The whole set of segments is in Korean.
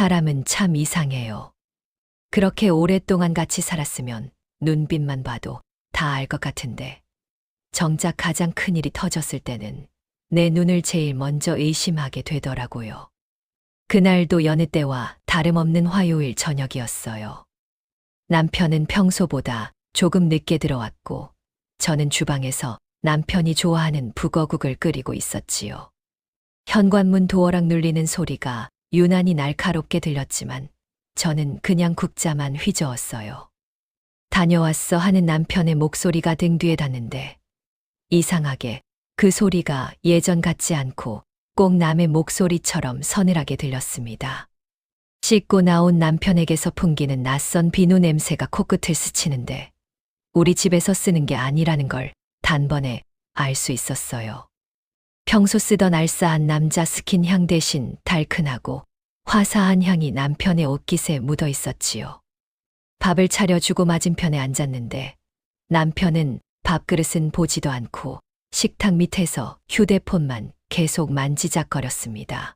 사람은 참 이상해요. 그렇게 오랫동안 같이 살았으면 눈빛만 봐도 다 알 것 같은데 정작 가장 큰일이 터졌을 때는 내 눈을 제일 먼저 의심하게 되더라고요. 그날도 여느 때와 다름없는 화요일 저녁이었어요. 남편은 평소보다 조금 늦게 들어왔고 저는 주방에서 남편이 좋아하는 북어국을 끓이고 있었지요. 현관문 도어락 눌리는 소리가 유난히 날카롭게 들렸지만 저는 그냥 국자만 휘저었어요. 다녀왔어 하는 남편의 목소리가 등 뒤에 닿는데 이상하게 그 소리가 예전 같지 않고 꼭 남의 목소리처럼 서늘하게 들렸습니다. 씻고 나온 남편에게서 풍기는 낯선 비누 냄새가 코끝을 스치는데 우리 집에서 쓰는 게 아니라는 걸 단번에 알 수 있었어요. 평소 쓰던 알싸한 남자 스킨 향 대신 달큰하고 화사한 향이 남편의 옷깃에 묻어 있었지요. 밥을 차려주고 맞은편에 앉았는데 남편은 밥그릇은 보지도 않고 식탁 밑에서 휴대폰만 계속 만지작거렸습니다.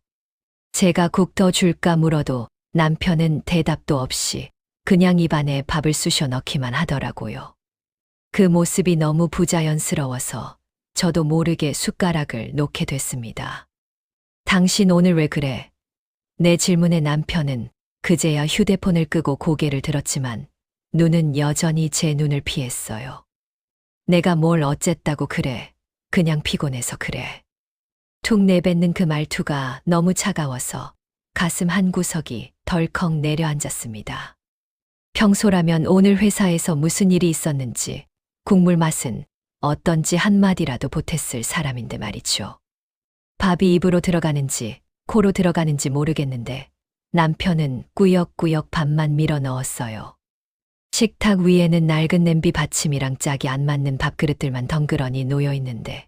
제가 국 더 줄까 물어도 남편은 대답도 없이 그냥 입안에 밥을 쑤셔 넣기만 하더라고요. 그 모습이 너무 부자연스러워서 저도 모르게 숟가락을 놓게 됐습니다. 당신 오늘 왜 그래? 내 질문에 남편은 그제야 휴대폰을 끄고 고개를 들었지만 눈은 여전히 제 눈을 피했어요. 내가 뭘 어쨌다고 그래. 그냥 피곤해서 그래. 툭 내뱉는 그 말투가 너무 차가워서 가슴 한구석이 덜컥 내려앉았습니다. 평소라면 오늘 회사에서 무슨 일이 있었는지 국물 맛은 어떤지 한마디라도 보탰을 사람인데 말이죠. 밥이 입으로 들어가는지 코로 들어가는지 모르겠는데 남편은 꾸역꾸역 밥만 밀어 넣었어요. 식탁 위에는 낡은 냄비 받침이랑 짝이 안 맞는 밥그릇들만 덩그러니 놓여 있는데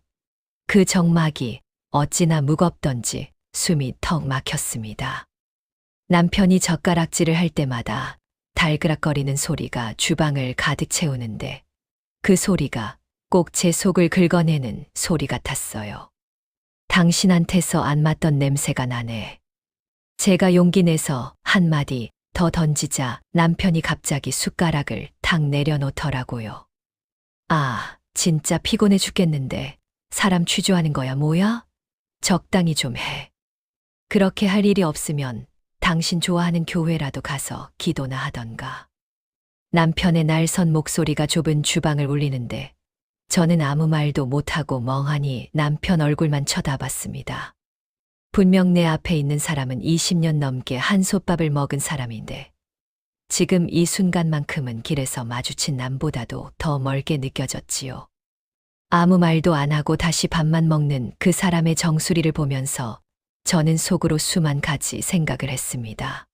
그 정막이 어찌나 무겁던지 숨이 턱 막혔습니다. 남편이 젓가락질을 할 때마다 달그락거리는 소리가 주방을 가득 채우는데 그 소리가 꼭 제 속을 긁어내는 소리 같았어요. 당신한테서 안 맞던 냄새가 나네. 제가 용기 내서 한마디 더 던지자 남편이 갑자기 숟가락을 탁 내려놓더라고요. 아, 진짜 피곤해 죽겠는데 사람 취조하는 거야 뭐야? 적당히 좀 해. 그렇게 할 일이 없으면 당신 좋아하는 교회라도 가서 기도나 하던가. 남편의 날선 목소리가 좁은 주방을 울리는데 저는 아무 말도 못하고 멍하니 남편 얼굴만 쳐다봤습니다. 분명 내 앞에 있는 사람은 20년 넘게 한솥밥을 먹은 사람인데 지금 이 순간만큼은 길에서 마주친 남보다도 더 멀게 느껴졌지요. 아무 말도 안 하고 다시 밥만 먹는 그 사람의 정수리를 보면서 저는 속으로 수만 가지 생각을 했습니다.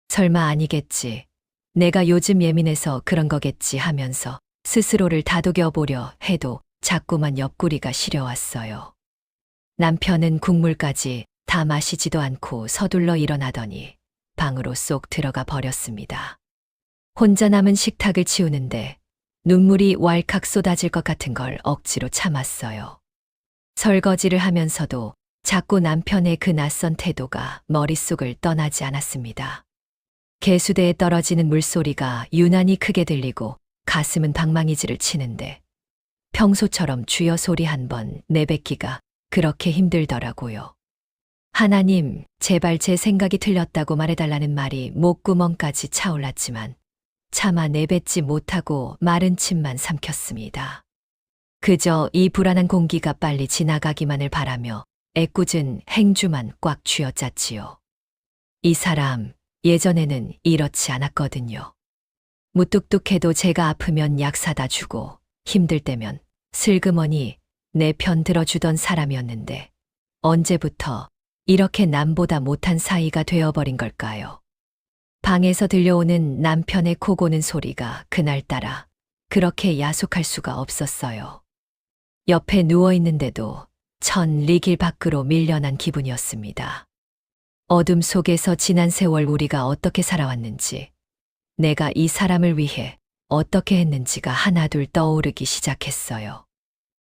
설마 아니겠지. 내가 요즘 예민해서 그런 거겠지 하면서 스스로를 다독여 보려 해도 자꾸만 옆구리가 시려왔어요. 남편은 국물까지 다 마시지도 않고 서둘러 일어나더니 방으로 쏙 들어가 버렸습니다. 혼자 남은 식탁을 치우는데 눈물이 왈칵 쏟아질 것 같은 걸 억지로 참았어요. 설거지를 하면서도 자꾸 남편의 그 낯선 태도가 머릿속을 떠나지 않았습니다. 개수대에 떨어지는 물소리가 유난히 크게 들리고 가슴은 방망이질을 치는데 평소처럼 주여 소리 한 번 내뱉기가 그렇게 힘들더라고요. 하나님, 제발 제 생각이 틀렸다고 말해달라는 말이 목구멍까지 차올랐지만 차마 내뱉지 못하고 마른 침만 삼켰습니다. 그저 이 불안한 공기가 빨리 지나가기만을 바라며 애꿎은 행주만 꽉 쥐어짰지요. 이 사람, 예전에는 이렇지 않았거든요. 무뚝뚝해도 제가 아프면 약 사다 주고 힘들 때면 슬그머니 내 편 들어주던 사람이었는데 언제부터 이렇게 남보다 못한 사이가 되어버린 걸까요? 방에서 들려오는 남편의 코 고는 소리가 그날따라 그렇게 야속할 수가 없었어요. 옆에 누워있는데도 천 리길 밖으로 밀려난 기분이었습니다. 어둠 속에서 지난 세월 우리가 어떻게 살아왔는지, 내가 이 사람을 위해 어떻게 했는지가 하나둘 떠오르기 시작했어요.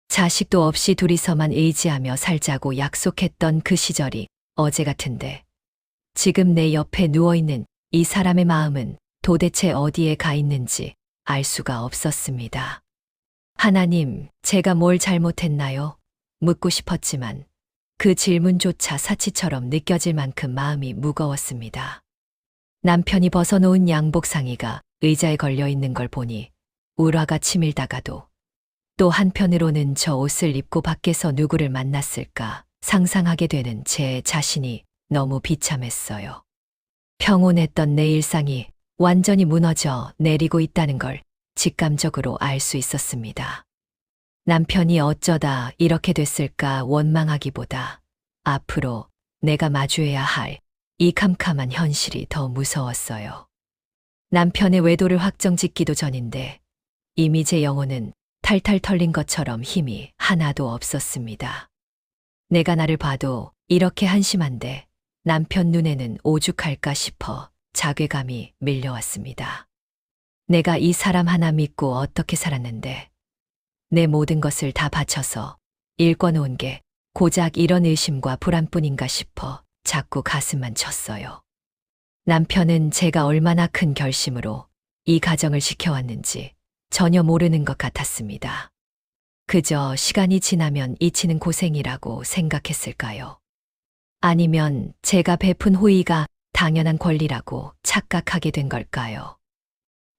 자식도 없이 둘이서만 의지하며 살자고 약속했던 그 시절이 어제 같은데 지금 내 옆에 누워있는 이 사람의 마음은 도대체 어디에 가 있는지 알 수가 없었습니다. 하나님, 제가 뭘 잘못했나요? 묻고 싶었지만 그 질문조차 사치처럼 느껴질 만큼 마음이 무거웠습니다. 남편이 벗어놓은 양복 상의가 의자에 걸려 있는 걸 보니 울화가 치밀다가도 또 한편으로는 저 옷을 입고 밖에서 누구를 만났을까 상상하게 되는 제 자신이 너무 비참했어요. 평온했던 내 일상이 완전히 무너져 내리고 있다는 걸 직감적으로 알 수 있었습니다. 남편이 어쩌다 이렇게 됐을까 원망하기보다 앞으로 내가 마주해야 할 이 캄캄한 현실이 더 무서웠어요. 남편의 외도를 확정짓기도 전인데 이미 제 영혼은 탈탈 털린 것처럼 힘이 하나도 없었습니다. 내가 나를 봐도 이렇게 한심한데 남편 눈에는 오죽할까 싶어 자괴감이 밀려왔습니다. 내가 이 사람 하나 믿고 어떻게 살았는데 내 모든 것을 다 바쳐서 일궈놓은 게 고작 이런 의심과 불안뿐인가 싶어 자꾸 가슴만 쳤어요. 남편은 제가 얼마나 큰 결심으로 이 가정을 지켜왔는지 전혀 모르는 것 같았습니다. 그저 시간이 지나면 잊히는 고생이라고 생각했을까요? 아니면 제가 베푼 호의가 당연한 권리라고 착각하게 된 걸까요?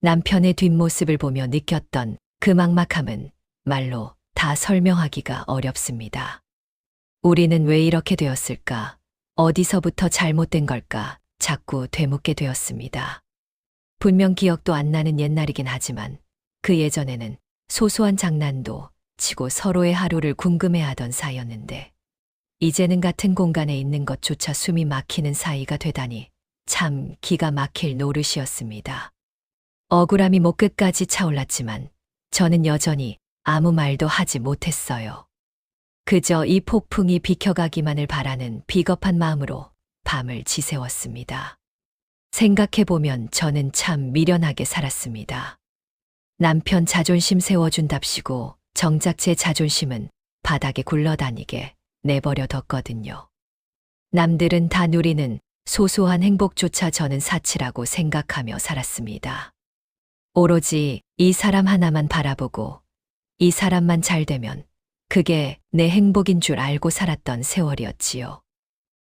남편의 뒷모습을 보며 느꼈던 그 막막함은 말로 다 설명하기가 어렵습니다. 우리는 왜 이렇게 되었을까? 어디서부터 잘못된 걸까? 자꾸 되묻게 되었습니다. 분명 기억도 안 나는 옛날이긴 하지만 그 예전에는 소소한 장난도 치고 서로의 하루를 궁금해하던 사이였는데 이제는 같은 공간에 있는 것조차 숨이 막히는 사이가 되다니 참 기가 막힐 노릇이었습니다. 억울함이 목 끝까지 차올랐지만 저는 여전히 아무 말도 하지 못했어요. 그저 이 폭풍이 비켜가기만을 바라는 비겁한 마음으로 밤을 지새웠습니다. 생각해보면 저는 참 미련하게 살았습니다. 남편 자존심 세워준답시고 정작 제 자존심은 바닥에 굴러다니게 내버려뒀거든요. 남들은 다 누리는 소소한 행복조차 저는 사치라고 생각하며 살았습니다. 오로지 이 사람 하나만 바라보고 이 사람만 잘 되면 그게 내 행복인 줄 알고 살았던 세월이었지요.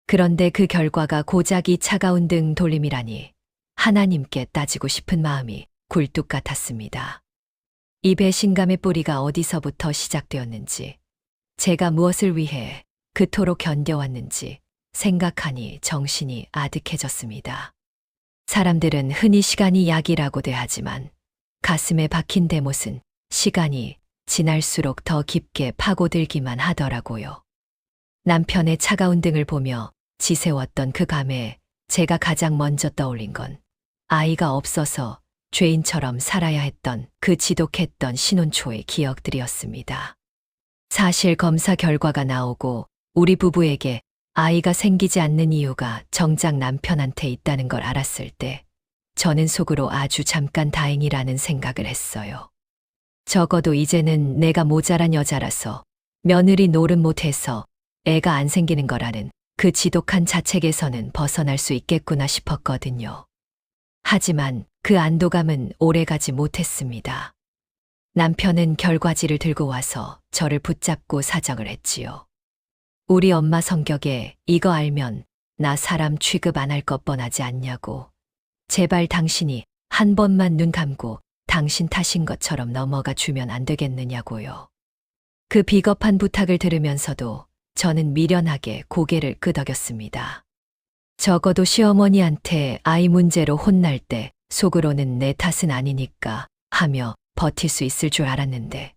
그런데 그 결과가 고작 이 차가운 등 돌림이라니 하나님께 따지고 싶은 마음이 굴뚝 같았습니다. 이 배신감의 뿌리가 어디서부터 시작되었는지, 제가 무엇을 위해 그토록 견뎌왔는지 생각하니 정신이 아득해졌습니다. 사람들은 흔히 시간이 약이라고 대하지만 가슴에 박힌 대못은 시간이 지날수록 더 깊게 파고들기만 하더라고요. 남편의 차가운 등을 보며 지새웠던 그 밤에 제가 가장 먼저 떠올린 건 아이가 없어서 죄인처럼 살아야 했던 그 지독했던 신혼초의 기억들이었습니다. 사실 검사 결과가 나오고 우리 부부에게 아이가 생기지 않는 이유가 정작 남편한테 있다는 걸 알았을 때 저는 속으로 아주 잠깐 다행이라는 생각을 했어요. 적어도 이제는 내가 모자란 여자라서 며느리 노릇 못해서 애가 안 생기는 거라는 그 지독한 자책에서는 벗어날 수 있겠구나 싶었거든요. 하지만 그 안도감은 오래가지 못했습니다. 남편은 결과지를 들고 와서 저를 붙잡고 사정을 했지요. 우리 엄마 성격에 이거 알면 나 사람 취급 안 할 것 뻔하지 않냐고. 제발 당신이 한 번만 눈 감고 당신 탓인 것처럼 넘어가 주면 안 되겠느냐고요. 그 비겁한 부탁을 들으면서도 저는 미련하게 고개를 끄덕였습니다. 적어도 시어머니한테 아이 문제로 혼날 때 속으로는 내 탓은 아니니까 하며 버틸 수 있을 줄 알았는데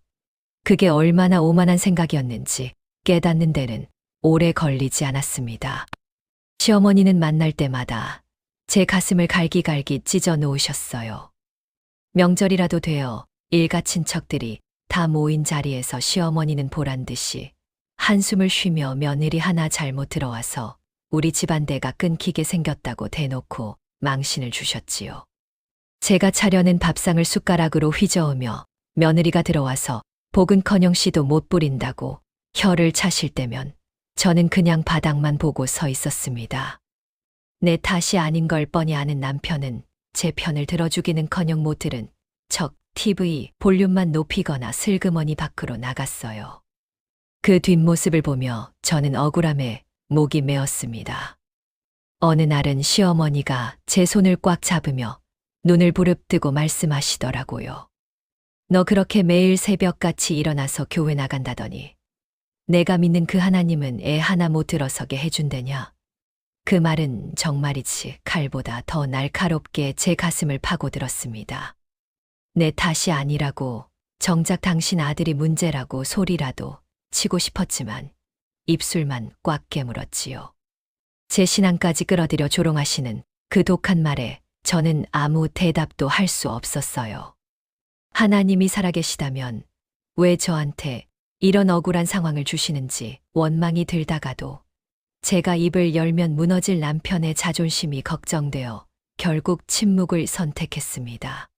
그게 얼마나 오만한 생각이었는지 깨닫는 데는 오래 걸리지 않았습니다. 시어머니는 만날 때마다 제 가슴을 갈기갈기 찢어 놓으셨어요. 명절이라도 되어 일가 친척들이 다 모인 자리에서 시어머니는 보란듯이 한숨을 쉬며 며느리 하나 잘못 들어와서 우리 집안대가 끊기게 생겼다고 대놓고 망신을 주셨지요. 제가 차려낸 밥상을 숟가락으로 휘저으며 며느리가 들어와서 복은커녕 씨도 못 부린다고 혀를 차실 때면 저는 그냥 바닥만 보고 서 있었습니다. 내 탓이 아닌 걸 뻔히 아는 남편은 제 편을 들어주기는커녕 못 들은 척 TV 볼륨만 높이거나 슬그머니 밖으로 나갔어요. 그 뒷모습을 보며 저는 억울함에 목이 메었습니다. 어느 날은 시어머니가 제 손을 꽉 잡으며 눈을 부릅뜨고 말씀하시더라고요. 너 그렇게 매일 새벽같이 일어나서 교회 나간다더니 내가 믿는 그 하나님은 애 하나 못 들어서게 해준대냐? 그 말은 정말이지 칼보다 더 날카롭게 제 가슴을 파고들었습니다. 내 탓이 아니라고, 정작 당신 아들이 문제라고 소리라도 치고 싶었지만 입술만 꽉 깨물었지요. 제 신앙까지 끌어들여 조롱하시는 그 독한 말에 저는 아무 대답도 할 수 없었어요. 하나님이 살아계시다면 왜 저한테 이런 억울한 상황을 주시는지 원망이 들다가도 제가 입을 열면 무너질 남편의 자존심이 걱정되어 결국 침묵을 선택했습니다.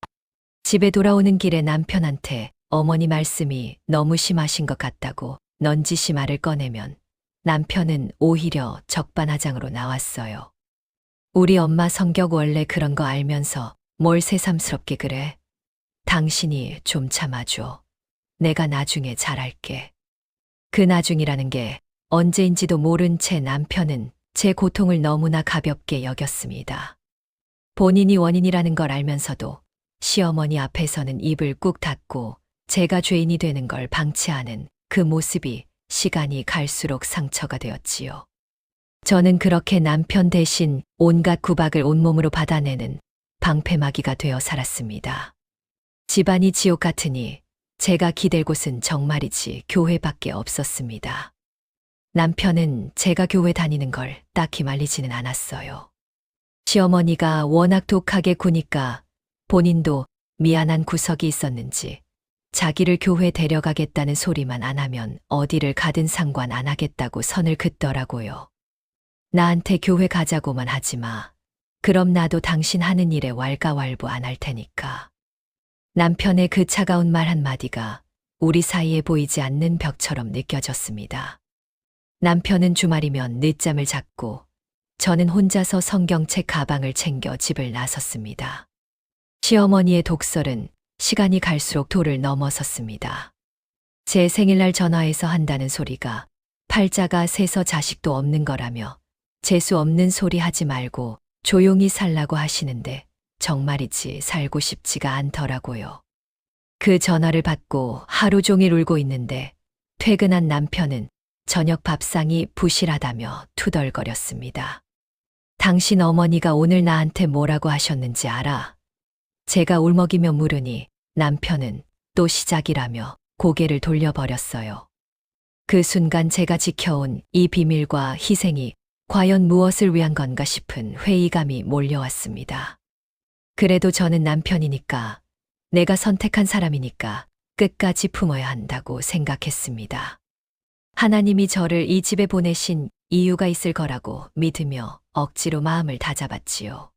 집에 돌아오는 길에 남편한테 어머니 말씀이 너무 심하신 것 같다고 넌지시 말을 꺼내면 남편은 오히려 적반하장으로 나왔어요. 우리 엄마 성격 원래 그런 거 알면서 뭘 새삼스럽게 그래? 당신이 좀 참아줘. 내가 나중에 잘할게. 그 나중이라는 게 언제인지도 모른 채 남편은 제 고통을 너무나 가볍게 여겼습니다. 본인이 원인이라는 걸 알면서도 시어머니 앞에서는 입을 꾹 닫고 제가 죄인이 되는 걸 방치하는 그 모습이 시간이 갈수록 상처가 되었지요. 저는 그렇게 남편 대신 온갖 구박을 온몸으로 받아내는 방패막이가 되어 살았습니다. 집안이 지옥 같으니 제가 기댈 곳은 정말이지 교회밖에 없었습니다. 남편은 제가 교회 다니는 걸 딱히 말리지는 않았어요. 시어머니가 워낙 독하게 구니까 본인도 미안한 구석이 있었는지 자기를 교회 데려가겠다는 소리만 안 하면 어디를 가든 상관 안 하겠다고 선을 긋더라고요. 나한테 교회 가자고만 하지 마. 그럼 나도 당신 하는 일에 왈가왈부 안 할 테니까. 남편의 그 차가운 말 한마디가 우리 사이에 보이지 않는 벽처럼 느껴졌습니다. 남편은 주말이면 늦잠을 잤고 저는 혼자서 성경책 가방을 챙겨 집을 나섰습니다. 시어머니의 독설은 시간이 갈수록 도를 넘어섰습니다. 제 생일날 전화해서 한다는 소리가 팔자가 세서 자식도 없는 거라며 재수 없는 소리 하지 말고 조용히 살라고 하시는데 정말이지 살고 싶지가 않더라고요. 그 전화를 받고 하루 종일 울고 있는데 퇴근한 남편은 저녁 밥상이 부실하다며 투덜거렸습니다. 당신 어머니가 오늘 나한테 뭐라고 하셨는지 알아? 제가 울먹이며 물으니 남편은 또 시작이라며 고개를 돌려버렸어요. 그 순간 제가 지켜온 이 비밀과 희생이 과연 무엇을 위한 건가 싶은 회의감이 몰려왔습니다. 그래도 저는 남편이니까, 내가 선택한 사람이니까 끝까지 품어야 한다고 생각했습니다. 하나님이 저를 이 집에 보내신 이유가 있을 거라고 믿으며 억지로 마음을 다잡았지요.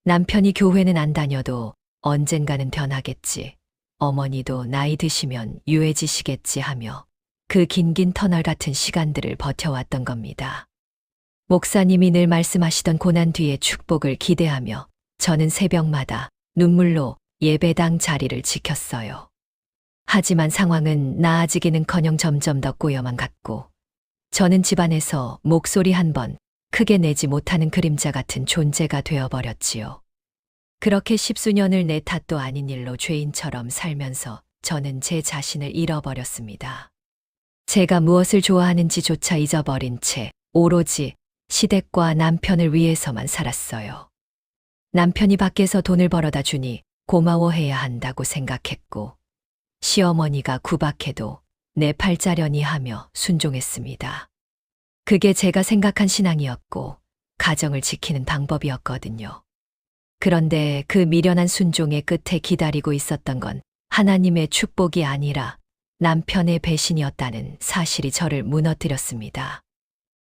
남편이 교회는 안 다녀도 언젠가는 변하겠지. 어머니도 나이 드시면 유해지시겠지 하며 그 긴긴 터널 같은 시간들을 버텨왔던 겁니다. 목사님이 늘 말씀하시던 고난 뒤의 축복을 기대하며 저는 새벽마다 눈물로 예배당 자리를 지켰어요. 하지만 상황은 나아지기는커녕 점점 더 꼬여만 갔고 저는 집안에서 목소리 한 번 크게 내지 못하는 그림자 같은 존재가 되어버렸지요. 그렇게 십수년을 내 탓도 아닌 일로 죄인처럼 살면서 저는 제 자신을 잃어버렸습니다. 제가 무엇을 좋아하는지조차 잊어버린 채 오로지 시댁과 남편을 위해서만 살았어요. 남편이 밖에서 돈을 벌어다 주니 고마워해야 한다고 생각했고 시어머니가 구박해도 내 팔자려니 하며 순종했습니다. 그게 제가 생각한 신앙이었고 가정을 지키는 방법이었거든요. 그런데 그 미련한 순종의 끝에 기다리고 있었던 건 하나님의 축복이 아니라 남편의 배신이었다는 사실이 저를 무너뜨렸습니다.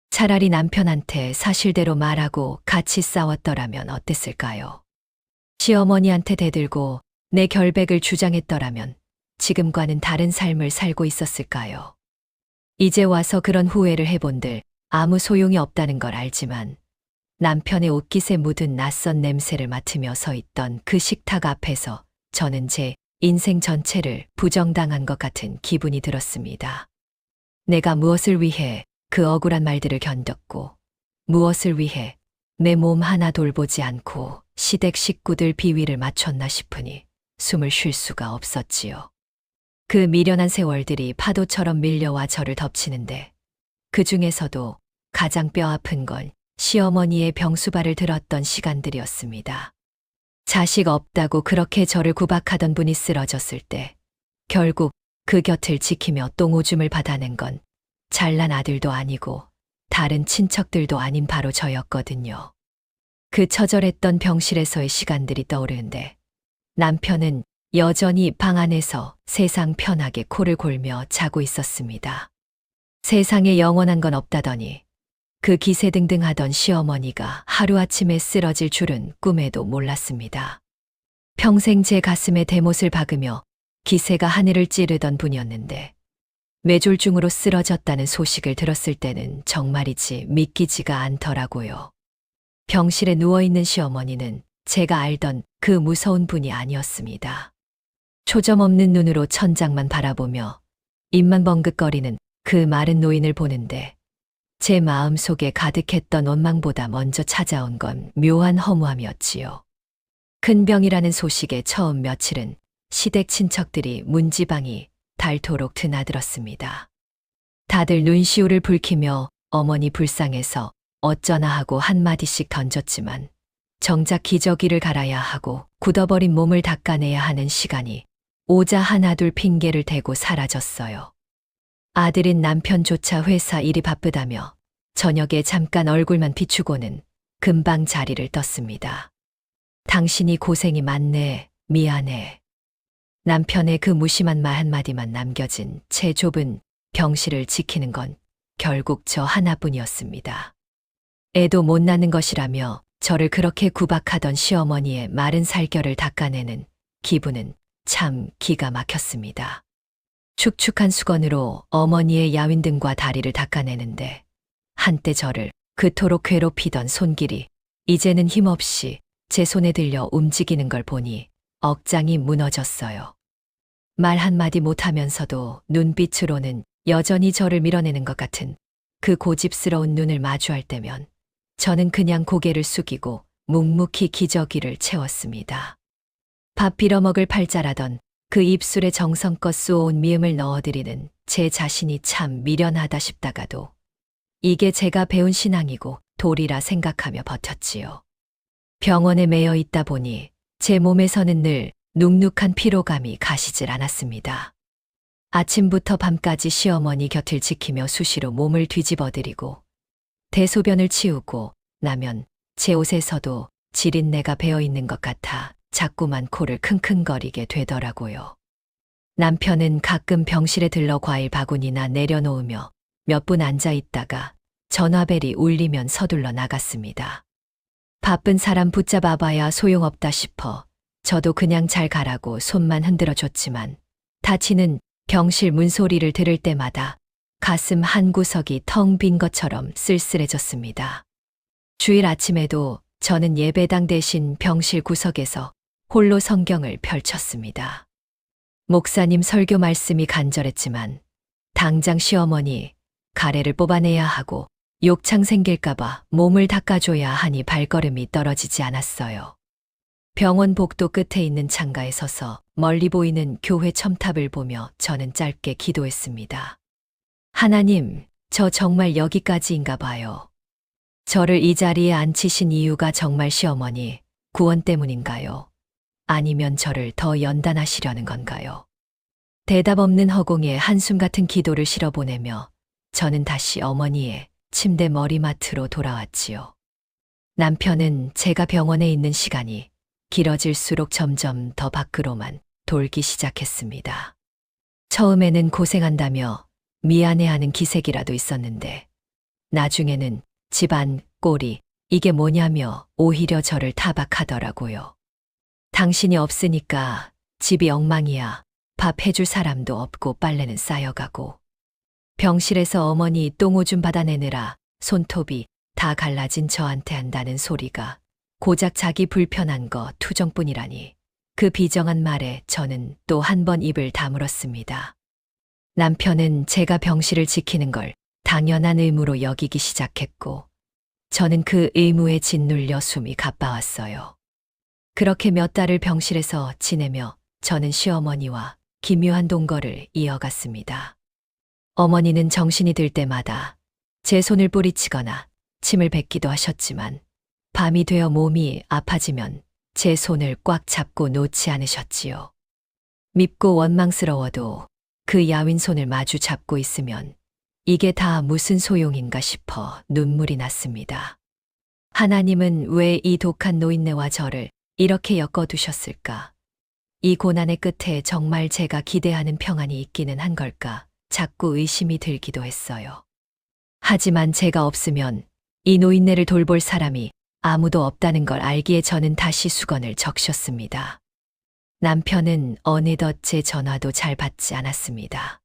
차라리 남편한테 사실대로 말하고 같이 싸웠더라면 어땠을까요? 시어머니한테 대들고 내 결백을 주장했더라면 지금과는 다른 삶을 살고 있었을까요? 이제 와서 그런 후회를 해본들 아무 소용이 없다는 걸 알지만 남편의 옷깃에 묻은 낯선 냄새를 맡으며 서 있던 그 식탁 앞에서 저는 제 인생 전체를 부정당한 것 같은 기분이 들었습니다. 내가 무엇을 위해 그 억울한 말들을 견뎠고, 무엇을 위해 내 몸 하나 돌보지 않고 시댁 식구들 비위를 맞췄나 싶으니 숨을 쉴 수가 없었지요. 그 미련한 세월들이 파도처럼 밀려와 저를 덮치는데, 그 중에서도 가장 뼈아픈 건 시어머니의 병수발을 들었던 시간들이었습니다. 자식 없다고 그렇게 저를 구박하던 분이 쓰러졌을 때 결국 그 곁을 지키며 똥오줌을 받아낸 건 잘난 아들도 아니고 다른 친척들도 아닌 바로 저였거든요. 그 처절했던 병실에서의 시간들이 떠오르는데 남편은 여전히 방 안에서 세상 편하게 코를 골며 자고 있었습니다. 세상에 영원한 건 없다더니 그 기세등등하던 시어머니가 하루아침에 쓰러질 줄은 꿈에도 몰랐습니다. 평생 제 가슴에 대못을 박으며 기세가 하늘을 찌르던 분이었는데 뇌졸중으로 쓰러졌다는 소식을 들었을 때는 정말이지 믿기지가 않더라고요. 병실에 누워있는 시어머니는 제가 알던 그 무서운 분이 아니었습니다. 초점 없는 눈으로 천장만 바라보며 입만 벙긋거리는 그 마른 노인을 보는데 제 마음속에 가득했던 원망보다 먼저 찾아온 건 묘한 허무함이었지요. 큰 병이라는 소식에 처음 며칠은 시댁 친척들이 문지방이 닳도록 드나들었습니다. 다들 눈시울을 붉히며 어머니 불쌍해서 어쩌나 하고 한마디씩 던졌지만 정작 기저귀를 갈아야 하고 굳어버린 몸을 닦아내야 하는 시간이 오자 하나둘 핑계를 대고 사라졌어요. 아들인 남편조차 회사 일이 바쁘다며 저녁에 잠깐 얼굴만 비추고는 금방 자리를 떴습니다. 당신이 고생이 많네, 미안해. 남편의 그 무심한 말 한마디만 남겨진 채 좁은 병실을 지키는 건 결국 저 하나뿐이었습니다. 애도 못 낳는 것이라며 저를 그렇게 구박하던 시어머니의 마른 살결을 닦아내는 기분은 참 기가 막혔습니다. 축축한 수건으로 어머니의 야윈등과 다리를 닦아내는데 한때 저를 그토록 괴롭히던 손길이 이제는 힘없이 제 손에 들려 움직이는 걸 보니 억장이 무너졌어요. 말 한마디 못하면서도 눈빛으로는 여전히 저를 밀어내는 것 같은 그 고집스러운 눈을 마주할 때면 저는 그냥 고개를 숙이고 묵묵히 기저귀를 채웠습니다. 밥 빌어먹을 팔자라던 그 입술에 정성껏 쏘온 미음을 넣어드리는 제 자신이 참 미련하다 싶다가도 이게 제가 배운 신앙이고 도리라 생각하며 버텼지요. 병원에 매여 있다 보니 제 몸에서는 늘 눅눅한 피로감이 가시질 않았습니다. 아침부터 밤까지 시어머니 곁을 지키며 수시로 몸을 뒤집어드리고 대소변을 치우고 나면 제 옷에서도 지린내가 배어있는 것 같아 자꾸만 코를 킁킁거리게 되더라고요. 남편은 가끔 병실에 들러 과일 바구니나 내려놓으며 몇 분 앉아 있다가 전화벨이 울리면 서둘러 나갔습니다. 바쁜 사람 붙잡아봐야 소용없다 싶어 저도 그냥 잘 가라고 손만 흔들어 줬지만 닫히는 병실 문소리를 들을 때마다 가슴 한 구석이 텅 빈 것처럼 쓸쓸해졌습니다. 주일 아침에도 저는 예배당 대신 병실 구석에서 홀로 성경을 펼쳤습니다. 목사님 설교 말씀이 간절했지만 당장 시어머니 가래를 뽑아내야 하고 욕창 생길까봐 몸을 닦아줘야 하니 발걸음이 떨어지지 않았어요. 병원 복도 끝에 있는 창가에 서서 멀리 보이는 교회 첨탑을 보며 저는 짧게 기도했습니다. 하나님, 저 정말 여기까지인가 봐요. 저를 이 자리에 앉히신 이유가 정말 시어머니 구원 때문인가요? 아니면 저를 더 연단하시려는 건가요? 대답 없는 허공에 한숨 같은 기도를 실어보내며 저는 다시 어머니의 침대 머리맡으로 돌아왔지요. 남편은 제가 병원에 있는 시간이 길어질수록 점점 더 밖으로만 돌기 시작했습니다. 처음에는 고생한다며 미안해하는 기색이라도 있었는데 나중에는 집안, 꼴이 이게 뭐냐며 오히려 저를 타박하더라고요. 당신이 없으니까 집이 엉망이야. 밥 해줄 사람도 없고 빨래는 쌓여가고 병실에서 어머니 똥오줌 받아내느라 손톱이 다 갈라진 저한테 한다는 소리가 고작 자기 불편한 거 투정뿐이라니. 그 비정한 말에 저는 또 한 번 입을 다물었습니다. 남편은 제가 병실을 지키는 걸 당연한 의무로 여기기 시작했고, 저는 그 의무에 짓눌려 숨이 가빠왔어요. 그렇게 몇 달을 병실에서 지내며 저는 시어머니와 기묘한 동거를 이어갔습니다. 어머니는 정신이 들 때마다 제 손을 뿌리치거나 침을 뱉기도 하셨지만, 밤이 되어 몸이 아파지면 제 손을 꽉 잡고 놓지 않으셨지요. 밉고 원망스러워도 그 야윈 손을 마주 잡고 있으면 이게 다 무슨 소용인가 싶어 눈물이 났습니다. 하나님은 왜 이 독한 노인네와 저를 이렇게 엮어두셨을까? 이 고난의 끝에 정말 제가 기대하는 평안이 있기는 한 걸까? 자꾸 의심이 들기도 했어요. 하지만 제가 없으면 이 노인네를 돌볼 사람이 아무도 없다는 걸 알기에 저는 다시 수건을 적셨습니다. 남편은 어느덧 제 전화도 잘 받지 않았습니다.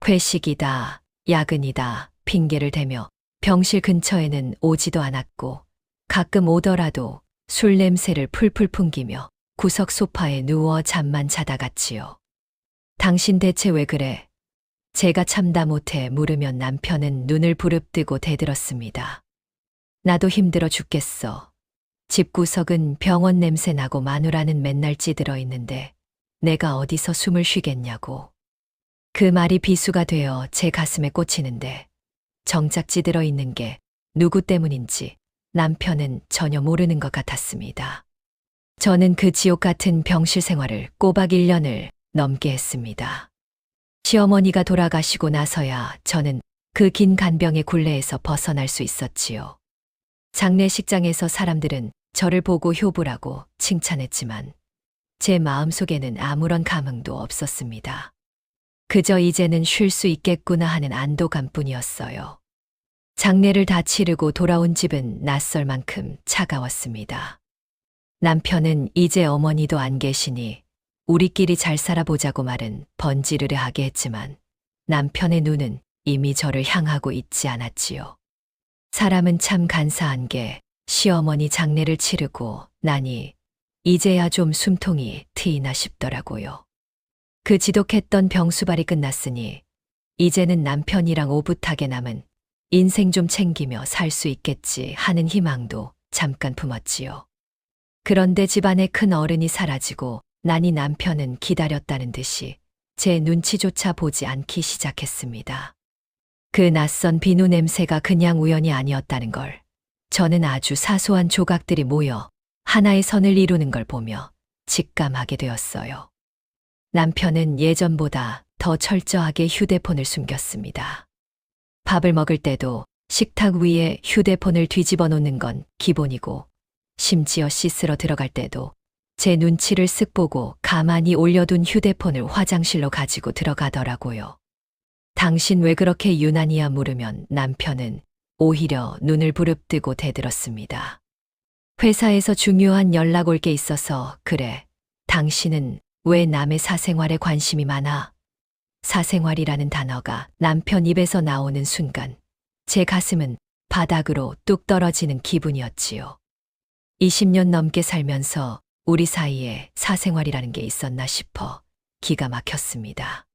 회식이다, 야근이다 핑계를 대며 병실 근처에는 오지도 않았고, 가끔 오더라도 술 냄새를 풀풀 풍기며 구석 소파에 누워 잠만 자다 갔지요. 당신 대체 왜 그래? 제가 참다 못해 물으면 남편은 눈을 부릅뜨고 대들었습니다. 나도 힘들어 죽겠어. 집구석은 병원 냄새 나고 마누라는 맨날 찌들어 있는데 내가 어디서 숨을 쉬겠냐고. 그 말이 비수가 되어 제 가슴에 꽂히는데, 정작 찌들어 있는 게 누구 때문인지 남편은 전혀 모르는 것 같았습니다. 저는 그 지옥 같은 병실 생활을 꼬박 1년을 넘게 했습니다. 시어머니가 돌아가시고 나서야 저는 그 긴 간병의 굴레에서 벗어날 수 있었지요. 장례식장에서 사람들은 저를 보고 효부라고 칭찬했지만 제 마음속에는 아무런 감흥도 없었습니다. 그저 이제는 쉴 수 있겠구나 하는 안도감뿐이었어요. 장례를 다 치르고 돌아온 집은 낯설 만큼 차가웠습니다. 남편은 이제 어머니도 안 계시니 우리끼리 잘 살아보자고 말은 번지르르하게 했지만, 남편의 눈은 이미 저를 향하고 있지 않았지요. 사람은 참 간사한 게, 시어머니 장례를 치르고 나니 이제야 좀 숨통이 트이나 싶더라고요. 그 지독했던 병수발이 끝났으니 이제는 남편이랑 오붓하게 남은 인생 좀 챙기며 살 수 있겠지 하는 희망도 잠깐 품었지요. 그런데 집안의 큰 어른이 사라지고 나니 남편은 기다렸다는 듯이 제 눈치조차 보지 않기 시작했습니다. 그 낯선 비누 냄새가 그냥 우연이 아니었다는 걸 저는 아주 사소한 조각들이 모여 하나의 선을 이루는 걸 보며 직감하게 되었어요. 남편은 예전보다 더 철저하게 휴대폰을 숨겼습니다. 밥을 먹을 때도 식탁 위에 휴대폰을 뒤집어 놓는 건 기본이고, 심지어 씻으러 들어갈 때도 제 눈치를 쓱 보고 가만히 올려둔 휴대폰을 화장실로 가지고 들어가더라고요. 당신 왜 그렇게 유난이야 물으면 남편은 오히려 눈을 부릅뜨고 대들었습니다. 회사에서 중요한 연락 올 게 있어서 그래. 당신은 왜 남의 사생활에 관심이 많아? 사생활이라는 단어가 남편 입에서 나오는 순간 제 가슴은 바닥으로 뚝 떨어지는 기분이었지요. 20년 넘게 살면서 우리 사이에 사생활이라는 게 있었나 싶어 기가 막혔습니다.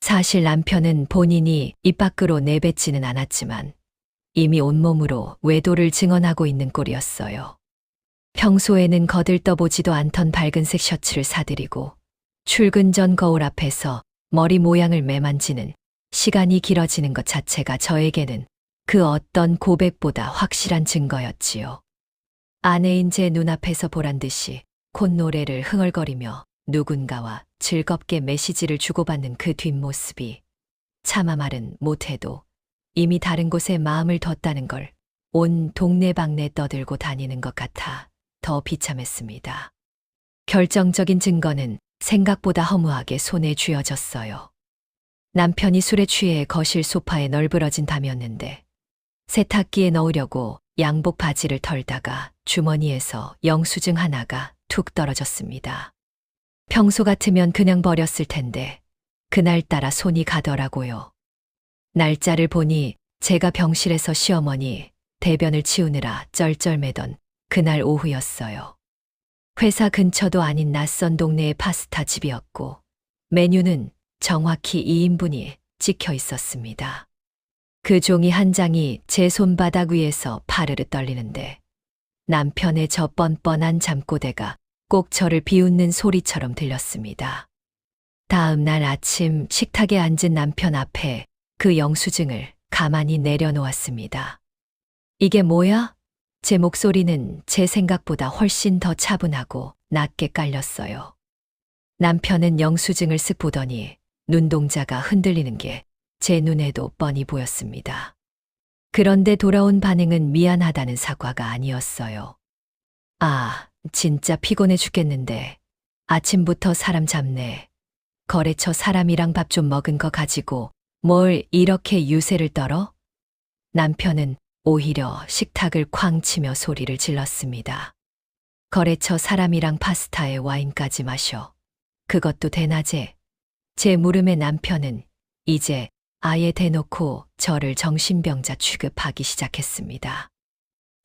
사실 남편은 본인이 입 밖으로 내뱉지는 않았지만 이미 온몸으로 외도를 증언하고 있는 꼴이었어요. 평소에는 거들떠보지도 않던 밝은색 셔츠를 사들이고 출근 전 거울 앞에서 머리 모양을 매만지는 시간이 길어지는 것 자체가 저에게는 그 어떤 고백보다 확실한 증거였지요. 아내인 제 눈앞에서 보란 듯이 콧노래를 흥얼거리며 누군가와 즐겁게 메시지를 주고받는 그 뒷모습이 차마 말은 못해도 이미 다른 곳에 마음을 뒀다는 걸 온 동네방네 떠들고 다니는 것 같아 더 비참했습니다. 결정적인 증거는 생각보다 허무하게 손에 쥐어졌어요. 남편이 술에 취해 거실 소파에 널브러진 밤이었는데 세탁기에 넣으려고 양복 바지를 털다가 주머니에서 영수증 하나가 툭 떨어졌습니다. 평소 같으면 그냥 버렸을 텐데 그날따라 손이 가더라고요. 날짜를 보니 제가 병실에서 시어머니 대변을 치우느라 쩔쩔매던 그날 오후였어요. 회사 근처도 아닌 낯선 동네의 파스타 집이었고 메뉴는 정확히 2인분이 찍혀 있었습니다. 그 종이 한 장이 제 손바닥 위에서 파르르 떨리는데 남편의 저 뻔뻔한 잠꼬대가 꼭 저를 비웃는 소리처럼 들렸습니다. 다음 날 아침 식탁에 앉은 남편 앞에 그 영수증을 가만히 내려놓았습니다. 이게 뭐야? 제 목소리는 제 생각보다 훨씬 더 차분하고 낮게 깔렸어요. 남편은 영수증을 쓱 보더니 눈동자가 흔들리는 게 제 눈에도 뻔히 보였습니다. 그런데 돌아온 반응은 미안하다는 사과가 아니었어요. 아, 진짜 피곤해 죽겠는데 아침부터 사람 잡네. 거래처 사람이랑 밥 좀 먹은 거 가지고 뭘 이렇게 유세를 떨어? 남편은 오히려 식탁을 쾅 치며 소리를 질렀습니다. 거래처 사람이랑 파스타에 와인까지 마셔. 그것도 대낮에. 제 물음에 남편은 이제 아예 대놓고 저를 정신병자 취급하기 시작했습니다.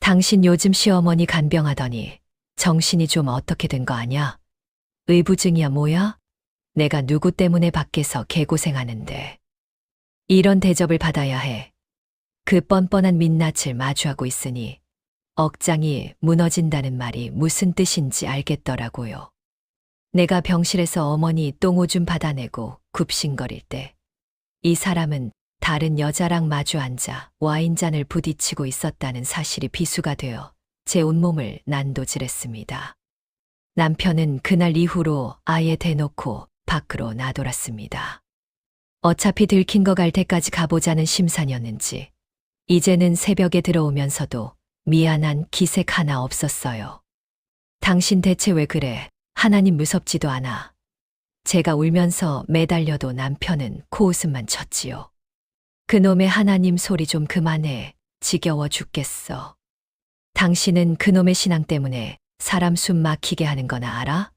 당신 요즘 시어머니 간병하더니 정신이 좀 어떻게 된 거 아냐? 의부증이야 뭐야? 내가 누구 때문에 밖에서 개고생하는데. 이런 대접을 받아야 해. 그 뻔뻔한 민낯을 마주하고 있으니 억장이 무너진다는 말이 무슨 뜻인지 알겠더라고요. 내가 병실에서 어머니 똥오줌 받아내고 굽신거릴 때 이 사람은 다른 여자랑 마주 앉아 와인잔을 부딪히고 있었다는 사실이 비수가 되어 제 온몸을 난도질했습니다. 남편은 그날 이후로 아예 대놓고 밖으로 나돌았습니다. 어차피 들킨 거 갈 때까지 가보자는 심산이었는지 이제는 새벽에 들어오면서도 미안한 기색 하나 없었어요. 당신 대체 왜 그래? 하나님 무섭지도 않아. 제가 울면서 매달려도 남편은 코웃음만 쳤지요. 그놈의 하나님 소리 좀 그만해. 지겨워 죽겠어. 당신은 그놈의 신앙 때문에 사람 숨 막히게 하는 거나 알아?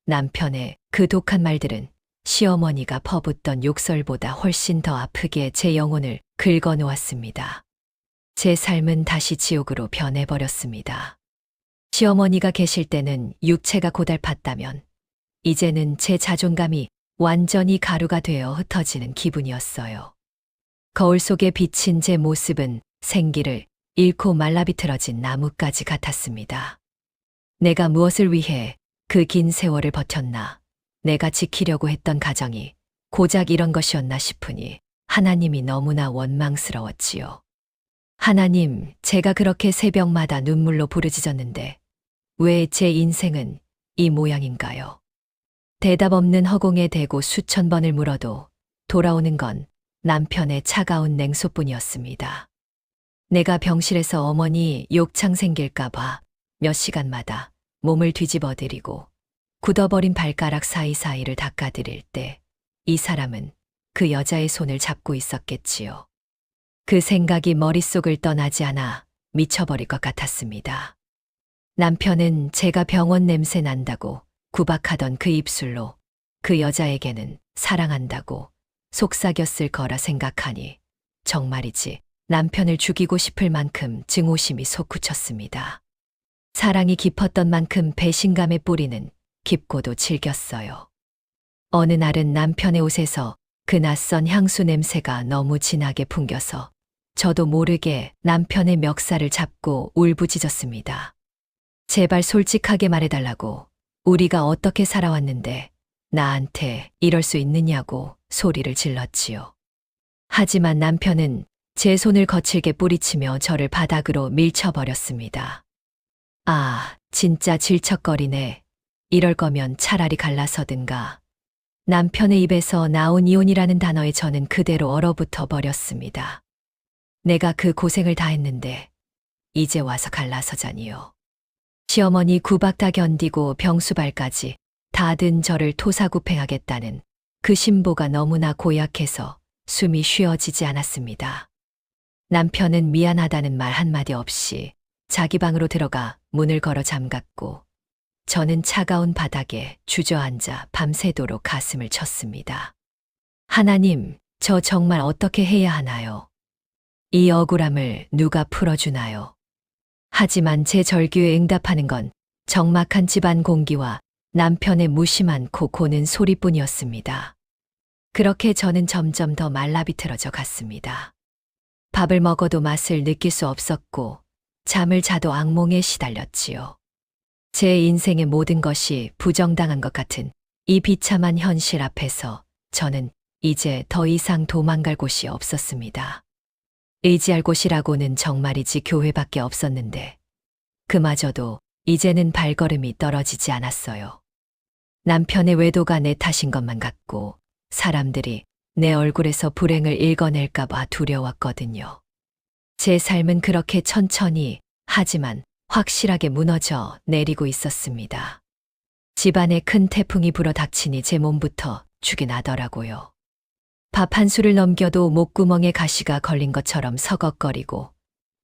남편의 그 독한 말들은 시어머니가 퍼붓던 욕설보다 훨씬 더 아프게 제 영혼을 긁어놓았습니다. 제 삶은 다시 지옥으로 변해버렸습니다. 시어머니가 계실 때는 육체가 고달팠다면 이제는 제 자존감이 완전히 가루가 되어 흩어지는 기분이었어요. 거울 속에 비친 제 모습은 생기를 잃고 말라비틀어진 나뭇가지 같았습니다. 내가 무엇을 위해 그 긴 세월을 버텼나, 내가 지키려고 했던 가정이 고작 이런 것이었나 싶으니 하나님이 너무나 원망스러웠지요. 하나님, 제가 그렇게 새벽마다 눈물로 부르짖었는데 왜 제 인생은 이 모양인가요? 대답 없는 허공에 대고 수천 번을 물어도 돌아오는 건 남편의 차가운 냉소뿐이었습니다. 내가 병실에서 어머니 욕창 생길까봐 몇 시간마다 몸을 뒤집어드리고 굳어버린 발가락 사이사이를 닦아드릴 때 이 사람은 그 여자의 손을 잡고 있었겠지요. 그 생각이 머릿속을 떠나지 않아 미쳐버릴 것 같았습니다. 남편은 제가 병원 냄새 난다고 구박하던 그 입술로 그 여자에게는 사랑한다고 속삭였을 거라 생각하니 정말이지 남편을 죽이고 싶을 만큼 증오심이 솟구쳤습니다. 사랑이 깊었던 만큼 배신감의 뿌리는 깊고도 질겼어요. 어느 날은 남편의 옷에서 그 낯선 향수 냄새가 너무 진하게 풍겨서 저도 모르게 남편의 멱살을 잡고 울부짖었습니다. 제발 솔직하게 말해달라고. 우리가 어떻게 살아왔는데 나한테 이럴 수 있느냐고 소리를 질렀지요. 하지만 남편은 제 손을 거칠게 뿌리치며 저를 바닥으로 밀쳐버렸습니다. 아, 진짜 질척거리네. 이럴 거면 차라리 갈라서든가. 남편의 입에서 나온 이혼이라는 단어에 저는 그대로 얼어붙어 버렸습니다. 내가 그 고생을 다 했는데 이제 와서 갈라서자니요. 시어머니 구박 다 견디고 병수발까지 다 든 저를 토사구팽하겠다는 그 심보가 너무나 고약해서 숨이 쉬어지지 않았습니다. 남편은 미안하다는 말 한마디 없이 자기 방으로 들어가 문을 걸어 잠갔고 저는 차가운 바닥에 주저앉아 밤새도록 가슴을 쳤습니다. 하나님, 저 정말 어떻게 해야 하나요? 이 억울함을 누가 풀어주나요? 하지만 제 절규에 응답하는 건 적막한 집안 공기와 남편의 무심한 코 고는 소리뿐이었습니다. 그렇게 저는 점점 더 말라비틀어져 갔습니다. 밥을 먹어도 맛을 느낄 수 없었고 잠을 자도 악몽에 시달렸지요. 제 인생의 모든 것이 부정당한 것 같은 이 비참한 현실 앞에서 저는 이제 더 이상 도망갈 곳이 없었습니다. 의지할 곳이라고는 정말이지 교회밖에 없었는데 그마저도 이제는 발걸음이 떨어지지 않았어요. 남편의 외도가 내 탓인 것만 같고 사람들이 내 얼굴에서 불행을 읽어낼까봐 두려웠거든요. 제 삶은 그렇게 천천히 하지만 확실하게 무너져 내리고 있었습니다. 집안에 큰 태풍이 불어 닥치니 제 몸부터 죽이 나더라고요. 밥 한 술을 넘겨도 목구멍에 가시가 걸린 것처럼 서걱거리고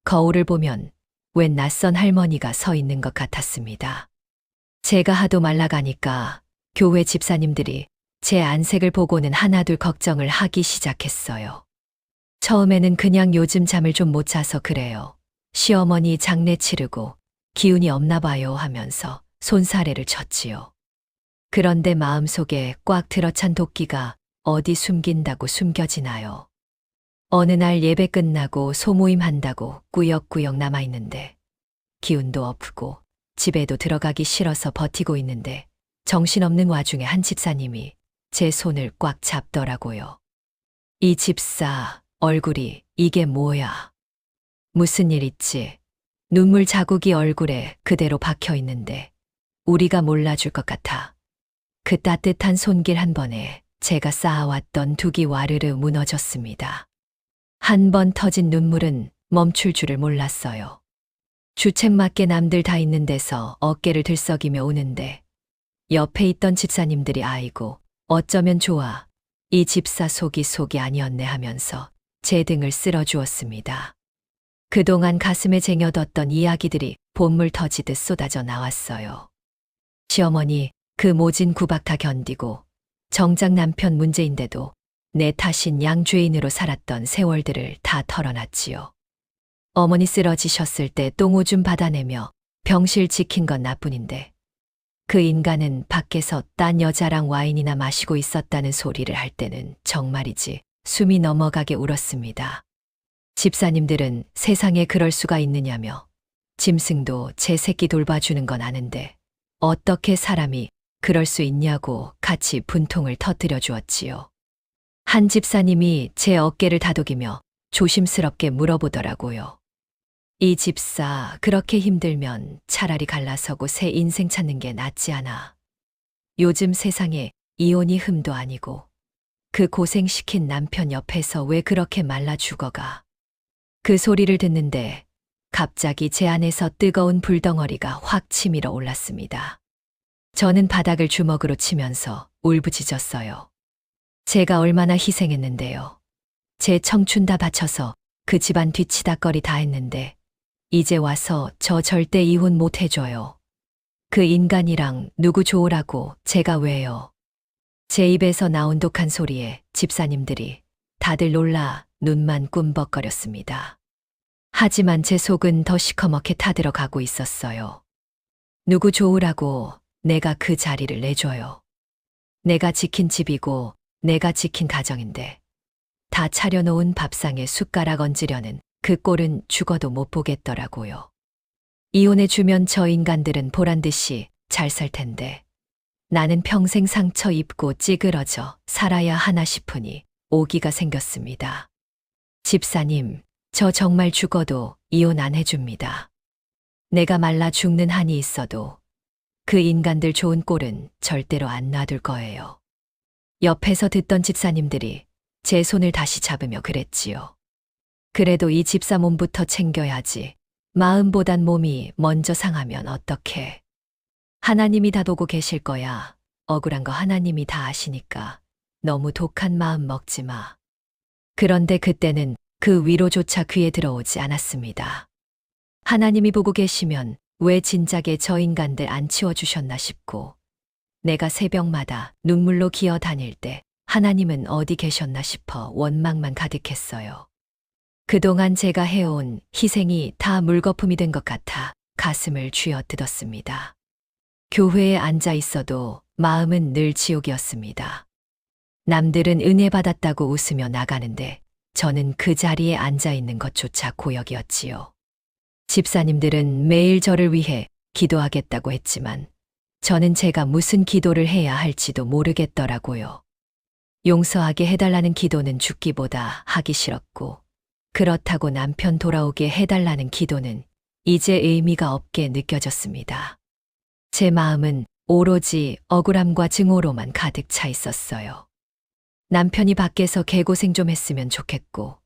거울을 보면 웬 낯선 할머니가 서 있는 것 같았습니다. 제가 하도 말라가니까 교회 집사님들이 제 안색을 보고는 하나둘 걱정을 하기 시작했어요. 처음에는 그냥 요즘 잠을 좀 못 자서 그래요. 시어머니 장례 치르고 기운이 없나 봐요 하면서 손사래를 쳤지요. 그런데 마음속에 꽉 들어찬 도끼가 어디 숨긴다고 숨겨지나요? 어느 날 예배 끝나고 소모임 한다고 꾸역꾸역 남아있는데 기운도 없고 집에도 들어가기 싫어서 버티고 있는데 정신없는 와중에 한 집사님이 제 손을 꽉 잡더라고요. 이 집사 얼굴이 이게 뭐야? 무슨 일 있지? 눈물 자국이 얼굴에 그대로 박혀 있는데 우리가 몰라줄 것 같아. 그 따뜻한 손길 한 번에 제가 쌓아왔던 둑이 와르르 무너졌습니다. 한 번 터진 눈물은 멈출 줄을 몰랐어요. 주책맞게 남들 다 있는 데서 어깨를 들썩이며 우는데 옆에 있던 집사님들이 아이고 어쩌면 좋아. 이 집사 속이 아니었네 하면서 제 등을 쓸어주었습니다. 그동안 가슴에 쟁여뒀던 이야기들이 봇물 터지듯 쏟아져 나왔어요. 시어머니 그 모진 구박 다 견디고 정작 남편 문제인데도 내 탓인 양죄인으로 살았던 세월들을 다 털어놨지요. 어머니 쓰러지셨을 때 똥오줌 받아내며 병실 지킨 건 나뿐인데 그 인간은 밖에서 딴 여자랑 와인이나 마시고 있었다는 소리를 할 때는 정말이지 숨이 넘어가게 울었습니다. 집사님들은 세상에 그럴 수가 있느냐며 짐승도 제 새끼 돌봐주는 건 아는데 어떻게 사람이 그럴 수 있냐고 같이 분통을 터뜨려 주었지요. 한 집사님이 제 어깨를 다독이며 조심스럽게 물어보더라고요. 이 집사 그렇게 힘들면 차라리 갈라서고 새 인생 찾는 게 낫지 않아. 요즘 세상에 이혼이 흠도 아니고 그 고생시킨 남편 옆에서 왜 그렇게 말라 죽어가. 그 소리를 듣는데 갑자기 제 안에서 뜨거운 불덩어리가 확 치밀어 올랐습니다. 저는 바닥을 주먹으로 치면서 울부짖었어요. 제가 얼마나 희생했는데요. 제 청춘 다 바쳐서 그 집안 뒤치다꺼리 다 했는데 이제 와서 저 절대 이혼 못 해줘요. 그 인간이랑 누구 좋으라고 제가 왜요. 제 입에서 나온 독한 소리에 집사님들이 다들 놀라 눈만 꿈벅거렸습니다. 하지만 제 속은 더 시커멓게 타들어가고 있었어요. 누구 좋으라고 내가 그 자리를 내줘요. 내가 지킨 집이고 내가 지킨 가정인데 다 차려놓은 밥상에 숟가락 얹으려는 그 꼴은 죽어도 못 보겠더라고요. 이혼해주면 저 인간들은 보란듯이 잘 살 텐데 나는 평생 상처 입고 찌그러져 살아야 하나 싶으니 오기가 생겼습니다. 집사님, 저 정말 죽어도 이혼 안 해줍니다. 내가 말라 죽는 한이 있어도 그 인간들 좋은 꼴은 절대로 안 놔둘 거예요. 옆에서 듣던 집사님들이 제 손을 다시 잡으며 그랬지요. 그래도 이 집사 몸부터 챙겨야지. 마음보단 몸이 먼저 상하면 어떡해. 하나님이 다 보고 계실 거야. 억울한 거 하나님이 다 아시니까 너무 독한 마음 먹지 마. 그런데 그때는 그 위로조차 귀에 들어오지 않았습니다. 하나님이 보고 계시면 왜 진작에 저 인간들 안 치워주셨나 싶고 내가 새벽마다 눈물로 기어 다닐 때 하나님은 어디 계셨나 싶어 원망만 가득했어요. 그동안 제가 해온 희생이 다 물거품이 된 것 같아 가슴을 쥐어뜯었습니다. 교회에 앉아 있어도 마음은 늘 지옥이었습니다. 남들은 은혜 받았다고 웃으며 나가는데 저는 그 자리에 앉아 있는 것조차 고역이었지요. 집사님들은 매일 저를 위해 기도하겠다고 했지만 저는 제가 무슨 기도를 해야 할지도 모르겠더라고요. 용서하게 해달라는 기도는 죽기보다 하기 싫었고, 그렇다고 남편 돌아오게 해달라는 기도는 이제 의미가 없게 느껴졌습니다. 제 마음은 오로지 억울함과 증오로만 가득 차 있었어요. 남편이 밖에서 개고생 좀 했으면 좋겠고,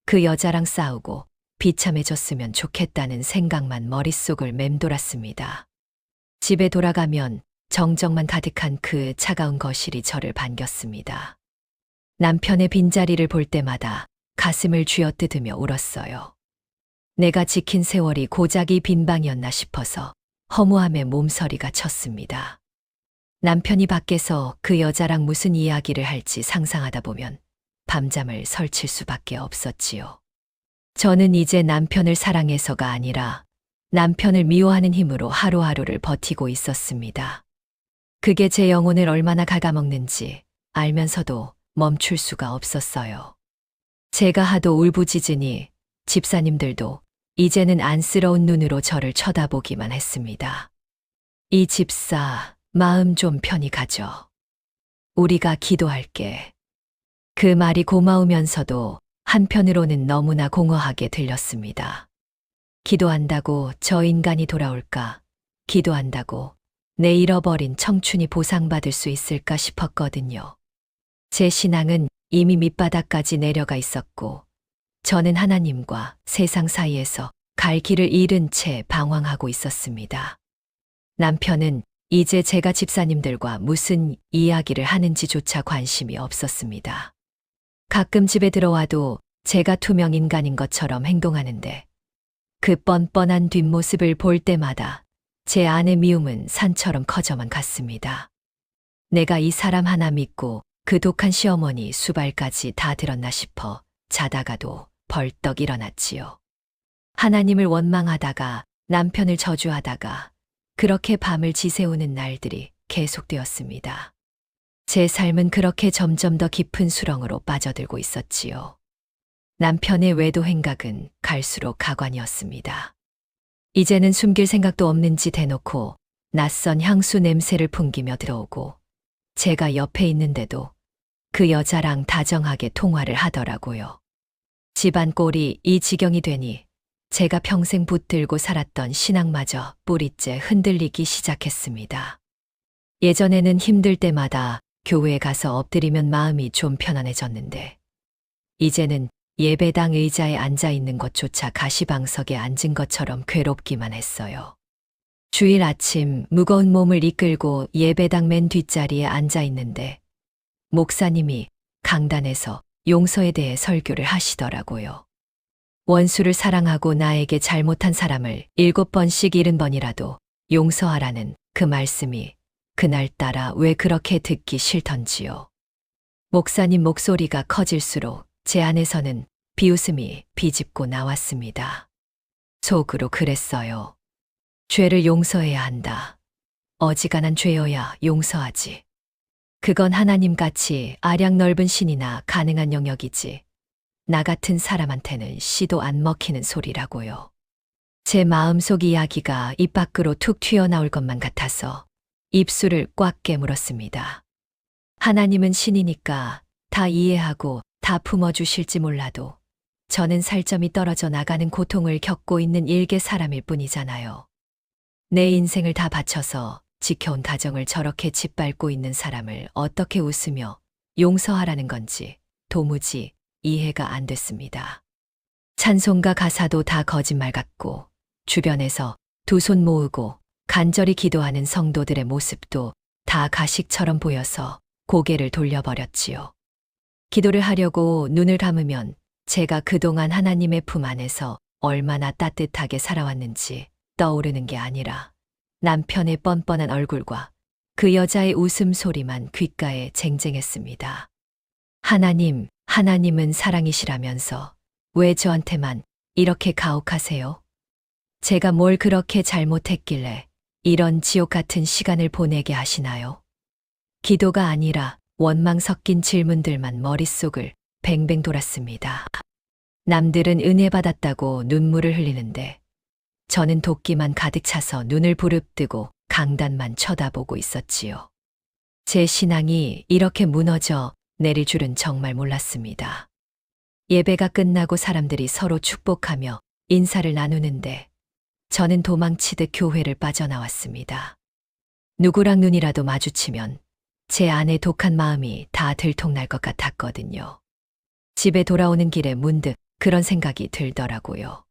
그 여자랑 싸우고 비참해졌으면 좋겠다는 생각만 머릿속을 맴돌았습니다. 집에 돌아가면 정적만 가득한 그 차가운 거실이 저를 반겼습니다. 남편의 빈자리를 볼 때마다 가슴을 쥐어뜯으며 울었어요. 내가 지킨 세월이 고작이 빈방이었나 싶어서 허무함에 몸서리가 쳤습니다. 남편이 밖에서 그 여자랑 무슨 이야기를 할지 상상하다 보면 밤잠을 설칠 수밖에 없었지요. 저는 이제 남편을 사랑해서가 아니라 남편을 미워하는 힘으로 하루하루를 버티고 있었습니다. 그게 제 영혼을 얼마나 갉아먹는지 알면서도 멈출 수가 없었어요. 제가 하도 울부짖으니 집사님들도 이제는 안쓰러운 눈으로 저를 쳐다보기만 했습니다. 이 집사, 마음 좀 편히 가져. 우리가 기도할게. 그 말이 고마우면서도 한편으로는 너무나 공허하게 들렸습니다. 기도한다고 저 인간이 돌아올까? 기도한다고 내 잃어버린 청춘이 보상받을 수 있을까 싶었거든요. 제 신앙은 이미 밑바닥까지 내려가 있었고, 저는 하나님과 세상 사이에서 갈 길을 잃은 채 방황하고 있었습니다. 남편은 이제 제가 집사님들과 무슨 이야기를 하는지조차 관심이 없었습니다. 가끔 집에 들어와도 제가 투명 인간인 것처럼 행동하는데 그 뻔뻔한 뒷모습을 볼 때마다 제 안의 미움은 산처럼 커져만 갔습니다. 내가 이 사람 하나 믿고 그 독한 시어머니 수발까지 다 들었나 싶어 자다가도 벌떡 일어났지요. 하나님을 원망하다가 남편을 저주하다가 그렇게 밤을 지새우는 날들이 계속되었습니다. 제 삶은 그렇게 점점 더 깊은 수렁으로 빠져들고 있었지요. 남편의 외도 행각은 갈수록 가관이었습니다. 이제는 숨길 생각도 없는지 대놓고 낯선 향수 냄새를 풍기며 들어오고 제가 옆에 있는데도 그 여자랑 다정하게 통화를 하더라고요. 집안 꼴이 이 지경이 되니 제가 평생 붙들고 살았던 신앙마저 뿌리째 흔들리기 시작했습니다. 예전에는 힘들 때마다 교회에 가서 엎드리면 마음이 좀 편안해졌는데 이제는 예배당 의자에 앉아 있는 것조차 가시방석에 앉은 것처럼 괴롭기만 했어요. 주일 아침 무거운 몸을 이끌고 예배당 맨 뒷자리에 앉아 있는데 목사님이 강단에서 용서에 대해 설교를 하시더라고요. 원수를 사랑하고 나에게 잘못한 사람을 7번씩 70번이라도 용서하라는 그 말씀이 그날따라 왜 그렇게 듣기 싫던지요. 목사님 목소리가 커질수록 제 안에서는 비웃음이 비집고 나왔습니다. 속으로 그랬어요. 죄를 용서해야 한다. 어지간한 죄여야 용서하지. 그건 하나님같이 아량 넓은 신이나 가능한 영역이지. 나 같은 사람한테는 씨도 안 먹히는 소리라고요. 제 마음속 이야기가 입 밖으로 툭 튀어나올 것만 같아서 입술을 꽉 깨물었습니다. 하나님은 신이니까 다 이해하고 다 품어주실지 몰라도 저는 살점이 떨어져 나가는 고통을 겪고 있는 일개 사람일 뿐이잖아요. 내 인생을 다 바쳐서 지켜온 가정을 저렇게 짓밟고 있는 사람을 어떻게 웃으며 용서하라는 건지 도무지 이해가 안 됐습니다. 찬송가 가사도 다 거짓말 같고 주변에서 두 손 모으고 간절히 기도하는 성도들의 모습도 다 가식처럼 보여서 고개를 돌려버렸지요. 기도를 하려고 눈을 감으면 제가 그동안 하나님의 품 안에서 얼마나 따뜻하게 살아왔는지 떠오르는 게 아니라 남편의 뻔뻔한 얼굴과 그 여자의 웃음소리만 귓가에 쟁쟁했습니다. 하나님은 사랑이시라면서 왜 저한테만 이렇게 가혹하세요? 제가 뭘 그렇게 잘못했길래 이런 지옥 같은 시간을 보내게 하시나요? 기도가 아니라 원망 섞인 질문들만 머릿속을 뱅뱅 돌았습니다. 남들은 은혜 받았다고 눈물을 흘리는데 저는 도끼만 가득 차서 눈을 부릅뜨고 강단만 쳐다보고 있었지요. 제 신앙이 이렇게 무너져 내릴 줄은 정말 몰랐습니다. 예배가 끝나고 사람들이 서로 축복하며 인사를 나누는데 저는 도망치듯 교회를 빠져나왔습니다. 누구랑 눈이라도 마주치면 제 안에 독한 마음이 다 들통날 것 같았거든요. 집에 돌아오는 길에 문득 그런 생각이 들더라고요.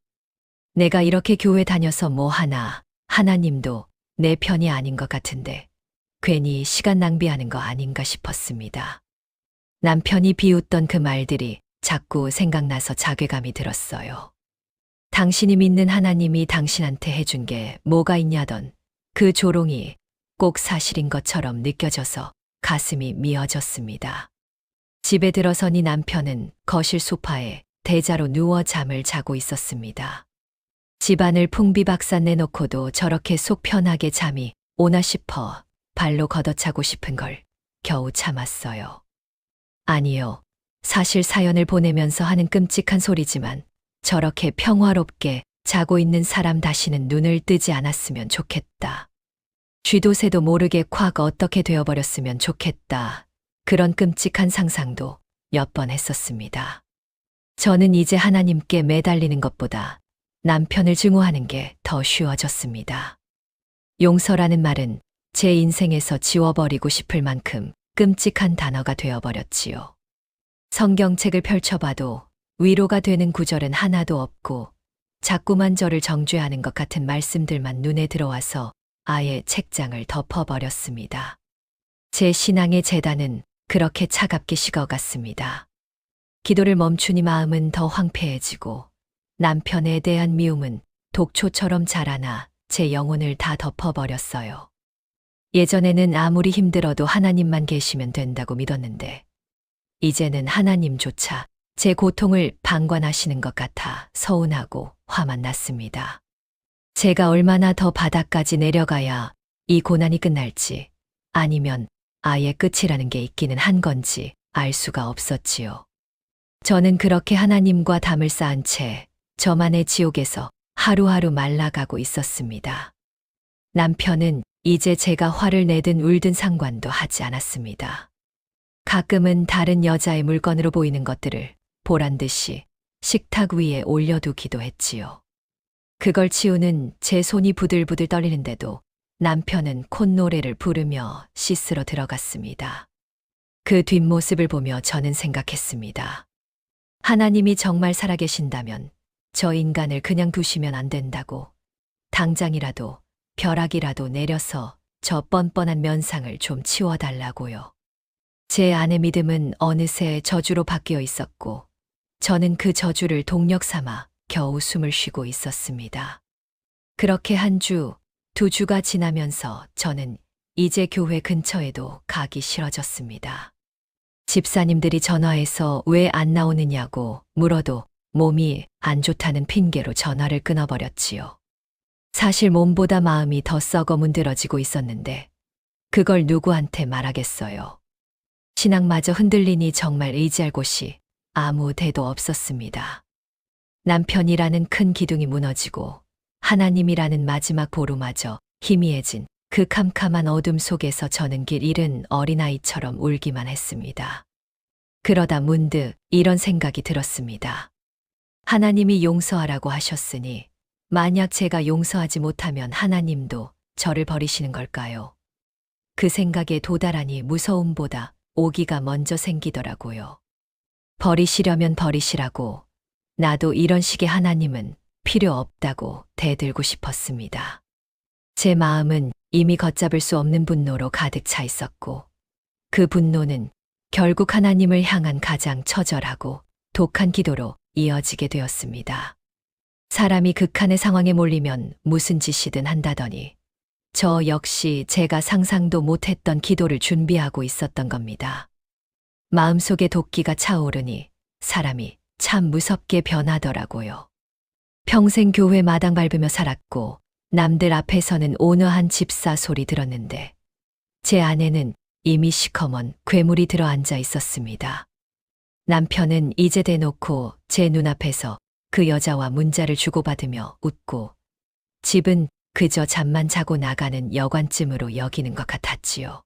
내가 이렇게 교회 다녀서 뭐 하나, 하나님도 내 편이 아닌 것 같은데 괜히 시간 낭비하는 거 아닌가 싶었습니다. 남편이 비웃던 그 말들이 자꾸 생각나서 자괴감이 들었어요. 당신이 믿는 하나님이 당신한테 해준 게 뭐가 있냐던 그 조롱이 꼭 사실인 것처럼 느껴져서 가슴이 미어졌습니다. 집에 들어서니 남편은 거실 소파에 대자로 누워 잠을 자고 있었습니다. 집안을 풍비박산 내놓고도 저렇게 속 편하게 잠이 오나 싶어 발로 걷어차고 싶은 걸 겨우 참았어요. 아니요. 사실 사연을 보내면서 하는 끔찍한 소리지만 저렇게 평화롭게 자고 있는 사람 다시는 눈을 뜨지 않았으면 좋겠다. 쥐도 새도 모르게 콱 어떻게 되어버렸으면 좋겠다. 그런 끔찍한 상상도 몇 번 했었습니다. 저는 이제 하나님께 매달리는 것보다 남편을 증오하는 게 더 쉬워졌습니다. 용서라는 말은 제 인생에서 지워버리고 싶을 만큼 끔찍한 단어가 되어버렸지요. 성경책을 펼쳐봐도 위로가 되는 구절은 하나도 없고 자꾸만 저를 정죄하는 것 같은 말씀들만 눈에 들어와서 아예 책장을 덮어버렸습니다. 제 신앙의 재단은 그렇게 차갑게 식어갔습니다. 기도를 멈추니 마음은 더 황폐해지고 남편에 대한 미움은 독초처럼 자라나 제 영혼을 다 덮어버렸어요. 예전에는 아무리 힘들어도 하나님만 계시면 된다고 믿었는데 이제는 하나님조차 제 고통을 방관하시는 것 같아 서운하고 화만 났습니다. 제가 얼마나 더 바닥까지 내려가야 이 고난이 끝날지 아니면 아예 끝이라는 게 있기는 한 건지 알 수가 없었지요. 저는 그렇게 하나님과 담을 쌓은 채 저만의 지옥에서 하루하루 말라가고 있었습니다. 남편은 이제 제가 화를 내든 울든 상관도 하지 않았습니다. 가끔은 다른 여자의 물건으로 보이는 것들을 보란 듯이 식탁 위에 올려두기도 했지요. 그걸 치우는 제 손이 부들부들 떨리는데도 남편은 콧노래를 부르며 씻으러 들어갔습니다. 그 뒷모습을 보며 저는 생각했습니다. 하나님이 정말 살아계신다면 저 인간을 그냥 두시면 안 된다고 당장이라도 벼락이라도 내려서 저 뻔뻔한 면상을 좀 치워달라고요. 제 안의 믿음은 어느새 저주로 바뀌어 있었고 저는 그 저주를 동력 삼아 겨우 숨을 쉬고 있었습니다. 그렇게 한 주, 두 주가 지나면서 저는 이제 교회 근처에도 가기 싫어졌습니다. 집사님들이 전화해서 왜 안 나오느냐고 물어도 몸이 안 좋다는 핑계로 전화를 끊어버렸지요. 사실 몸보다 마음이 더 썩어 문드러지고 있었는데 그걸 누구한테 말하겠어요. 신앙마저 흔들리니 정말 의지할 곳이 아무 데도 없었습니다. 남편이라는 큰 기둥이 무너지고 하나님이라는 마지막 보루마저 희미해진 그 캄캄한 어둠 속에서 저는 길 잃은 어린아이처럼 울기만 했습니다. 그러다 문득 이런 생각이 들었습니다. 하나님이 용서하라고 하셨으니 만약 제가 용서하지 못하면 하나님도 저를 버리시는 걸까요? 그 생각에 도달하니 무서움보다 오기가 먼저 생기더라고요. 버리시려면 버리시라고 나도 이런 식의 하나님은 필요 없다고 대들고 싶었습니다. 제 마음은 이미 걷잡을 수 없는 분노로 가득 차 있었고 그 분노는 결국 하나님을 향한 가장 처절하고 독한 기도로 이어지게 되었습니다. 사람이 극한의 상황에 몰리면 무슨 짓이든 한다더니 저 역시 제가 상상도 못했던 기도를 준비하고 있었던 겁니다. 마음속에 도끼가 차오르니 사람이 참 무섭게 변하더라고요. 평생 교회 마당 밟으며 살았고 남들 앞에서는 온화한 집사 소리 들었는데 제 안에는 이미 시커먼 괴물이 들어앉아 있었습니다. 남편은 이제 대놓고 제 눈앞에서 그 여자와 문자를 주고받으며 웃고 집은 그저 잠만 자고 나가는 여관쯤으로 여기는 것 같았지요.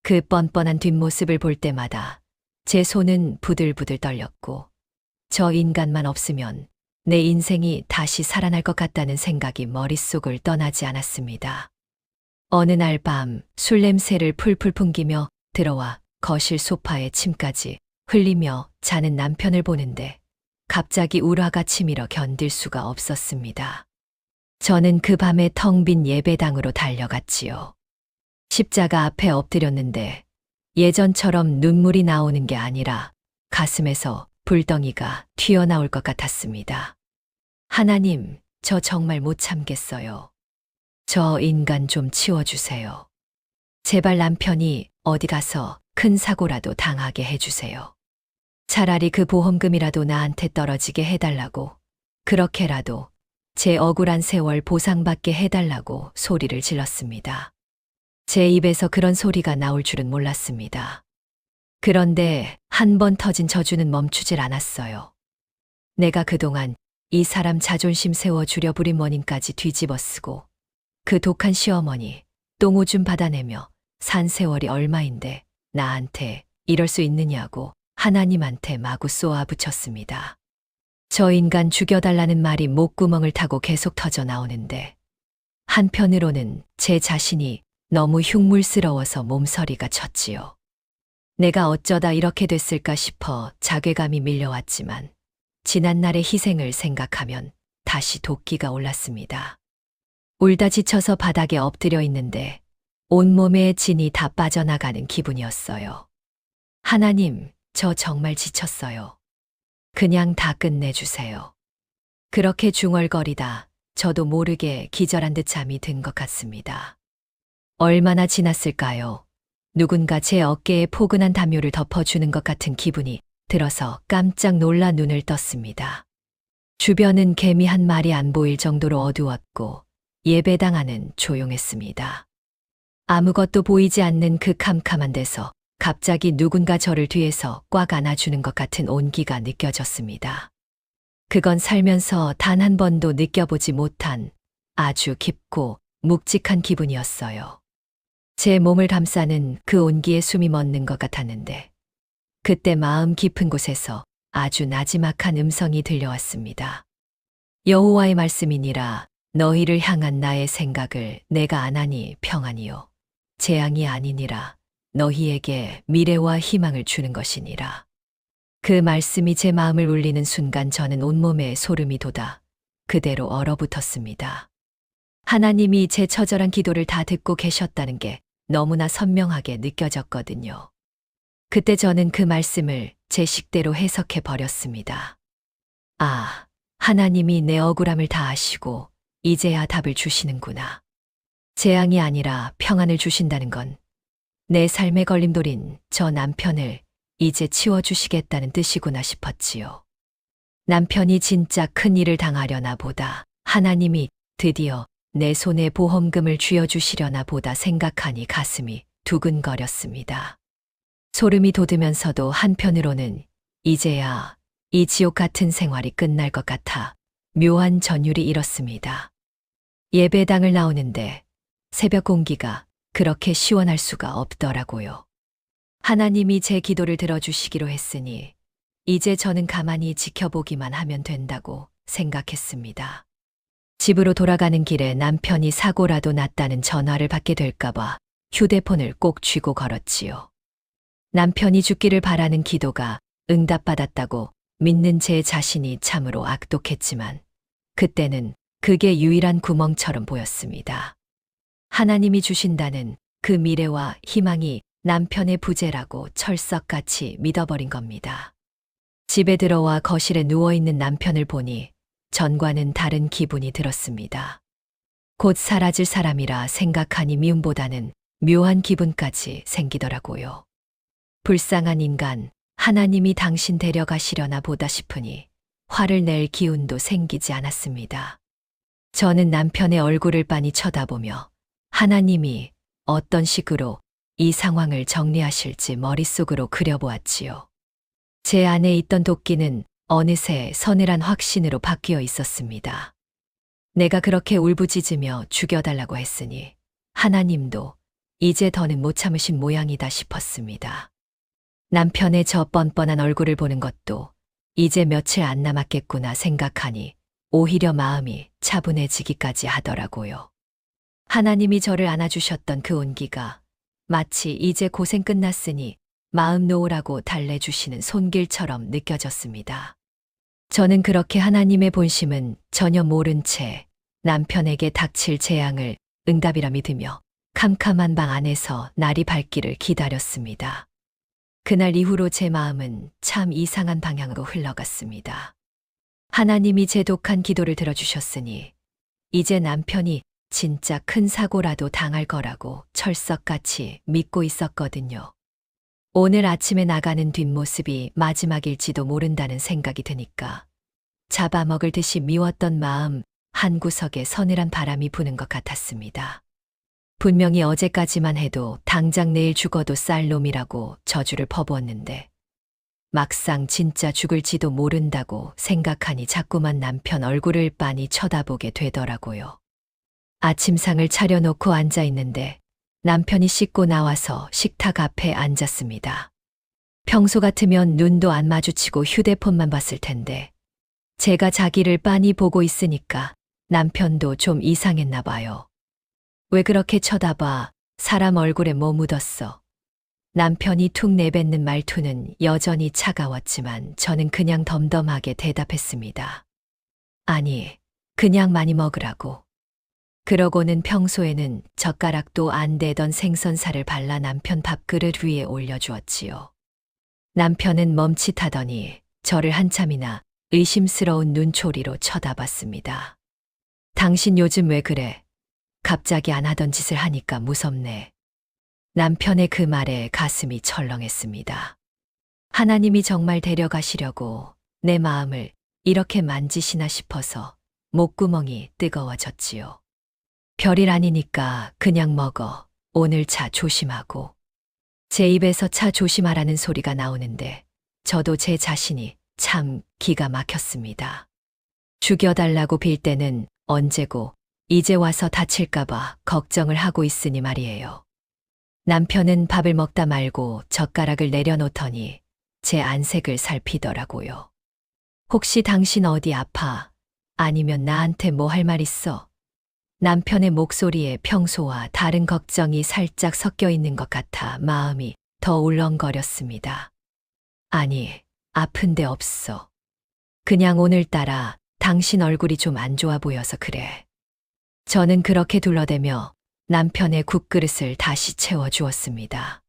그 뻔뻔한 뒷모습을 볼 때마다 제 손은 부들부들 떨렸고 저 인간만 없으면 내 인생이 다시 살아날 것 같다는 생각이 머릿속을 떠나지 않았습니다. 어느 날 밤 술 냄새를 풀풀 풍기며 들어와 거실 소파에 침까지 흘리며 자는 남편을 보는데 갑자기 울화가 치밀어 견딜 수가 없었습니다. 저는 그 밤에 텅 빈 예배당으로 달려갔지요. 십자가 앞에 엎드렸는데 예전처럼 눈물이 나오는 게 아니라 가슴에서 불덩이가 튀어나올 것 같았습니다. 하나님, 저 정말 못 참겠어요. 저 인간 좀 치워주세요. 제발 남편이 어디 가서 큰 사고라도 당하게 해주세요. 차라리 그 보험금이라도 나한테 떨어지게 해달라고, 그렇게라도 제 억울한 세월 보상받게 해달라고 소리를 질렀습니다. 제 입에서 그런 소리가 나올 줄은 몰랐습니다. 그런데 한 번 터진 저주는 멈추질 않았어요. 내가 그동안 이 사람 자존심 세워주려 부린 원인까지 뒤집어쓰고 그 독한 시어머니 똥오줌 받아내며 산 세월이 얼마인데 나한테 이럴 수 있느냐고 하나님한테 마구 쏘아붙였습니다. 저 인간 죽여달라는 말이 목구멍을 타고 계속 터져 나오는데 한편으로는 제 자신이 너무 흉물스러워서 몸서리가 쳤지요. 내가 어쩌다 이렇게 됐을까 싶어 자괴감이 밀려왔지만 지난날의 희생을 생각하면 다시 도끼가 올랐습니다. 울다 지쳐서 바닥에 엎드려 있는데 온몸에 진이 다 빠져나가는 기분이었어요. 하나님, 저 정말 지쳤어요. 그냥 다 끝내주세요. 그렇게 중얼거리다 저도 모르게 기절한 듯 잠이 든 것 같습니다. 얼마나 지났을까요? 누군가 제 어깨에 포근한 담요를 덮어주는 것 같은 기분이 들어서 깜짝 놀라 눈을 떴습니다. 주변은 개미 한 마리 안 보일 정도로 어두웠고 예배당 안은 조용했습니다. 아무것도 보이지 않는 그 캄캄한 데서 갑자기 누군가 저를 뒤에서 꽉 안아주는 것 같은 온기가 느껴졌습니다. 그건 살면서 단 한 번도 느껴보지 못한 아주 깊고 묵직한 기분이었어요. 제 몸을 감싸는 그 온기에 숨이 멎는 것 같았는데 그때 마음 깊은 곳에서 아주 나지막한 음성이 들려왔습니다. 여호와의 말씀이니라 너희를 향한 나의 생각을 내가 아나니 평안이요 재앙이 아니니라 너희에게 미래와 희망을 주는 것이니라. 그 말씀이 제 마음을 울리는 순간 저는 온몸에 소름이 돋아 그대로 얼어붙었습니다. 하나님이 제 처절한 기도를 다 듣고 계셨다는 게 너무나 선명하게 느껴졌거든요. 그때 저는 그 말씀을 제 식대로 해석해 버렸습니다. 아, 하나님이 내 억울함을 다 아시고 이제야 답을 주시는구나. 재앙이 아니라 평안을 주신다는 건 내 삶의 걸림돌인 저 남편을 이제 치워주시겠다는 뜻이구나 싶었지요. 남편이 진짜 큰 일을 당하려나 보다. 하나님이 드디어 내 손에 보험금을 쥐어주시려나 보다 생각하니 가슴이 두근거렸습니다. 소름이 돋으면서도 한편으로는 이제야 이 지옥 같은 생활이 끝날 것 같아 묘한 전율이 일었습니다. 예배당을 나오는데 새벽 공기가 그렇게 시원할 수가 없더라고요. 하나님이 제 기도를 들어주시기로 했으니 이제 저는 가만히 지켜보기만 하면 된다고 생각했습니다. 집으로 돌아가는 길에 남편이 사고라도 났다는 전화를 받게 될까봐 휴대폰을 꼭 쥐고 걸었지요. 남편이 죽기를 바라는 기도가 응답받았다고 믿는 제 자신이 참으로 악독했지만 그때는 그게 유일한 구멍처럼 보였습니다. 하나님이 주신다는 그 미래와 희망이 남편의 부재라고 철석같이 믿어버린 겁니다. 집에 들어와 거실에 누워있는 남편을 보니 전과는 다른 기분이 들었습니다. 곧 사라질 사람이라 생각하니 미움보다는 묘한 기분까지 생기더라고요. 불쌍한 인간, 하나님이 당신 데려가시려나 보다 싶으니 화를 낼 기운도 생기지 않았습니다. 저는 남편의 얼굴을 빤히 쳐다보며 하나님이 어떤 식으로 이 상황을 정리하실지 머릿속으로 그려보았지요. 제 안에 있던 도끼는 어느새 서늘한 확신으로 바뀌어 있었습니다. 내가 그렇게 울부짖으며 죽여달라고 했으니 하나님도 이제 더는 못 참으신 모양이다 싶었습니다. 남편의 저 뻔뻔한 얼굴을 보는 것도 이제 며칠 안 남았겠구나 생각하니 오히려 마음이 차분해지기까지 하더라고요. 하나님이 저를 안아주셨던 그 온기가 마치 이제 고생 끝났으니 마음 놓으라고 달래주시는 손길처럼 느껴졌습니다. 저는 그렇게 하나님의 본심은 전혀 모른 채 남편에게 닥칠 재앙을 응답이라 믿으며 캄캄한 방 안에서 날이 밝기를 기다렸습니다. 그날 이후로 제 마음은 참 이상한 방향으로 흘러갔습니다. 하나님이 제 독한 기도를 들어주셨으니 이제 남편이 진짜 큰 사고라도 당할 거라고 철석같이 믿고 있었거든요. 오늘 아침에 나가는 뒷모습이 마지막일지도 모른다는 생각이 드니까 잡아먹을 듯이 미웠던 마음 한구석에 서늘한 바람이 부는 것 같았습니다. 분명히 어제까지만 해도 당장 내일 죽어도 쌀 놈이라고 저주를 퍼부었는데 막상 진짜 죽을지도 모른다고 생각하니 자꾸만 남편 얼굴을 빤히 쳐다보게 되더라고요. 아침상을 차려놓고 앉아 있는데 남편이 씻고 나와서 식탁 앞에 앉았습니다. 평소 같으면 눈도 안 마주치고 휴대폰만 봤을 텐데 제가 자기를 빤히 보고 있으니까 남편도 좀 이상했나 봐요. 왜 그렇게 쳐다봐? 사람 얼굴에 뭐 묻었어? 남편이 툭 내뱉는 말투는 여전히 차가웠지만 저는 그냥 덤덤하게 대답했습니다. 아니, 그냥 많이 먹으라고. 그러고는 평소에는 젓가락도 안 대던 생선살을 발라 남편 밥그릇 위에 올려주었지요. 남편은 멈칫하더니 저를 한참이나 의심스러운 눈초리로 쳐다봤습니다. 당신 요즘 왜 그래? 갑자기 안 하던 짓을 하니까 무섭네. 남편의 그 말에 가슴이 철렁했습니다. 하나님이 정말 데려가시려고 내 마음을 이렇게 만지시나 싶어서 목구멍이 뜨거워졌지요. 별일 아니니까 그냥 먹어. 오늘 차 조심하고. 제 입에서 차 조심하라는 소리가 나오는데 저도 제 자신이 참 기가 막혔습니다. 죽여달라고 빌 때는 언제고 이제 와서 다칠까봐 걱정을 하고 있으니 말이에요. 남편은 밥을 먹다 말고 젓가락을 내려놓더니 제 안색을 살피더라고요. 혹시 당신 어디 아파? 아니면 나한테 뭐 할 말 있어? 남편의 목소리에 평소와 다른 걱정이 살짝 섞여 있는 것 같아 마음이 더 울렁거렸습니다. 아니, 아픈 데 없어. 그냥 오늘따라 당신 얼굴이 좀 안 좋아 보여서 그래. 저는 그렇게 둘러대며 남편의 국그릇을 다시 채워주었습니다.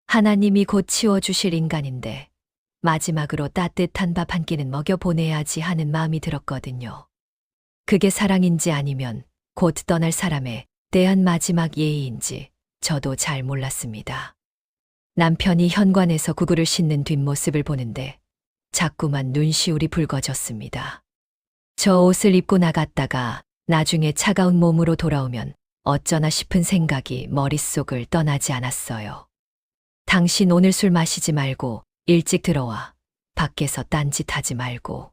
하나님이 곧 치워주실 인간인데 마지막으로 따뜻한 밥 한 끼는 먹여보내야지 하는 마음이 들었거든요. 그게 사랑인지 아니면 곧 떠날 사람에 대한 마지막 예의인지 저도 잘 몰랐습니다. 남편이 현관에서 구구를 씻는 뒷모습을 보는데 자꾸만 눈시울이 붉어졌습니다. 저 옷을 입고 나갔다가 나중에 차가운 몸으로 돌아오면 어쩌나 싶은 생각이 머릿속을 떠나지 않았어요. 당신 오늘 술 마시지 말고 일찍 들어와. 밖에서 딴짓하지 말고.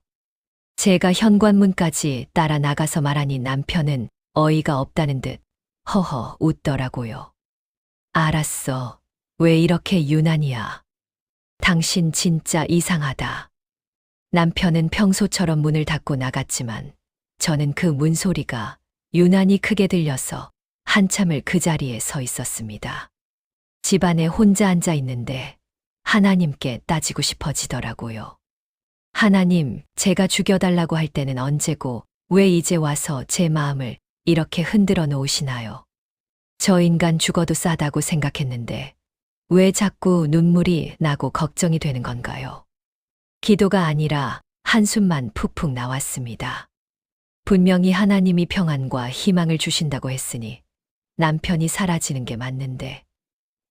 제가 현관문까지 따라 나가서 말하니 남편은 어이가 없다는 듯 허허 웃더라고요. 알았어. 왜 이렇게 유난이야? 당신 진짜 이상하다. 남편은 평소처럼 문을 닫고 나갔지만 저는 그 문소리가 유난히 크게 들려서 한참을 그 자리에 서 있었습니다. 집안에 혼자 앉아 있는데 하나님께 따지고 싶어지더라고요. 하나님, 제가 죽여달라고 할 때는 언제고 왜 이제 와서 제 마음을 이렇게 흔들어 놓으시나요? 저 인간 죽어도 싸다고 생각했는데 왜 자꾸 눈물이 나고 걱정이 되는 건가요? 기도가 아니라 한숨만 푹푹 나왔습니다. 분명히 하나님이 평안과 희망을 주신다고 했으니 남편이 사라지는 게 맞는데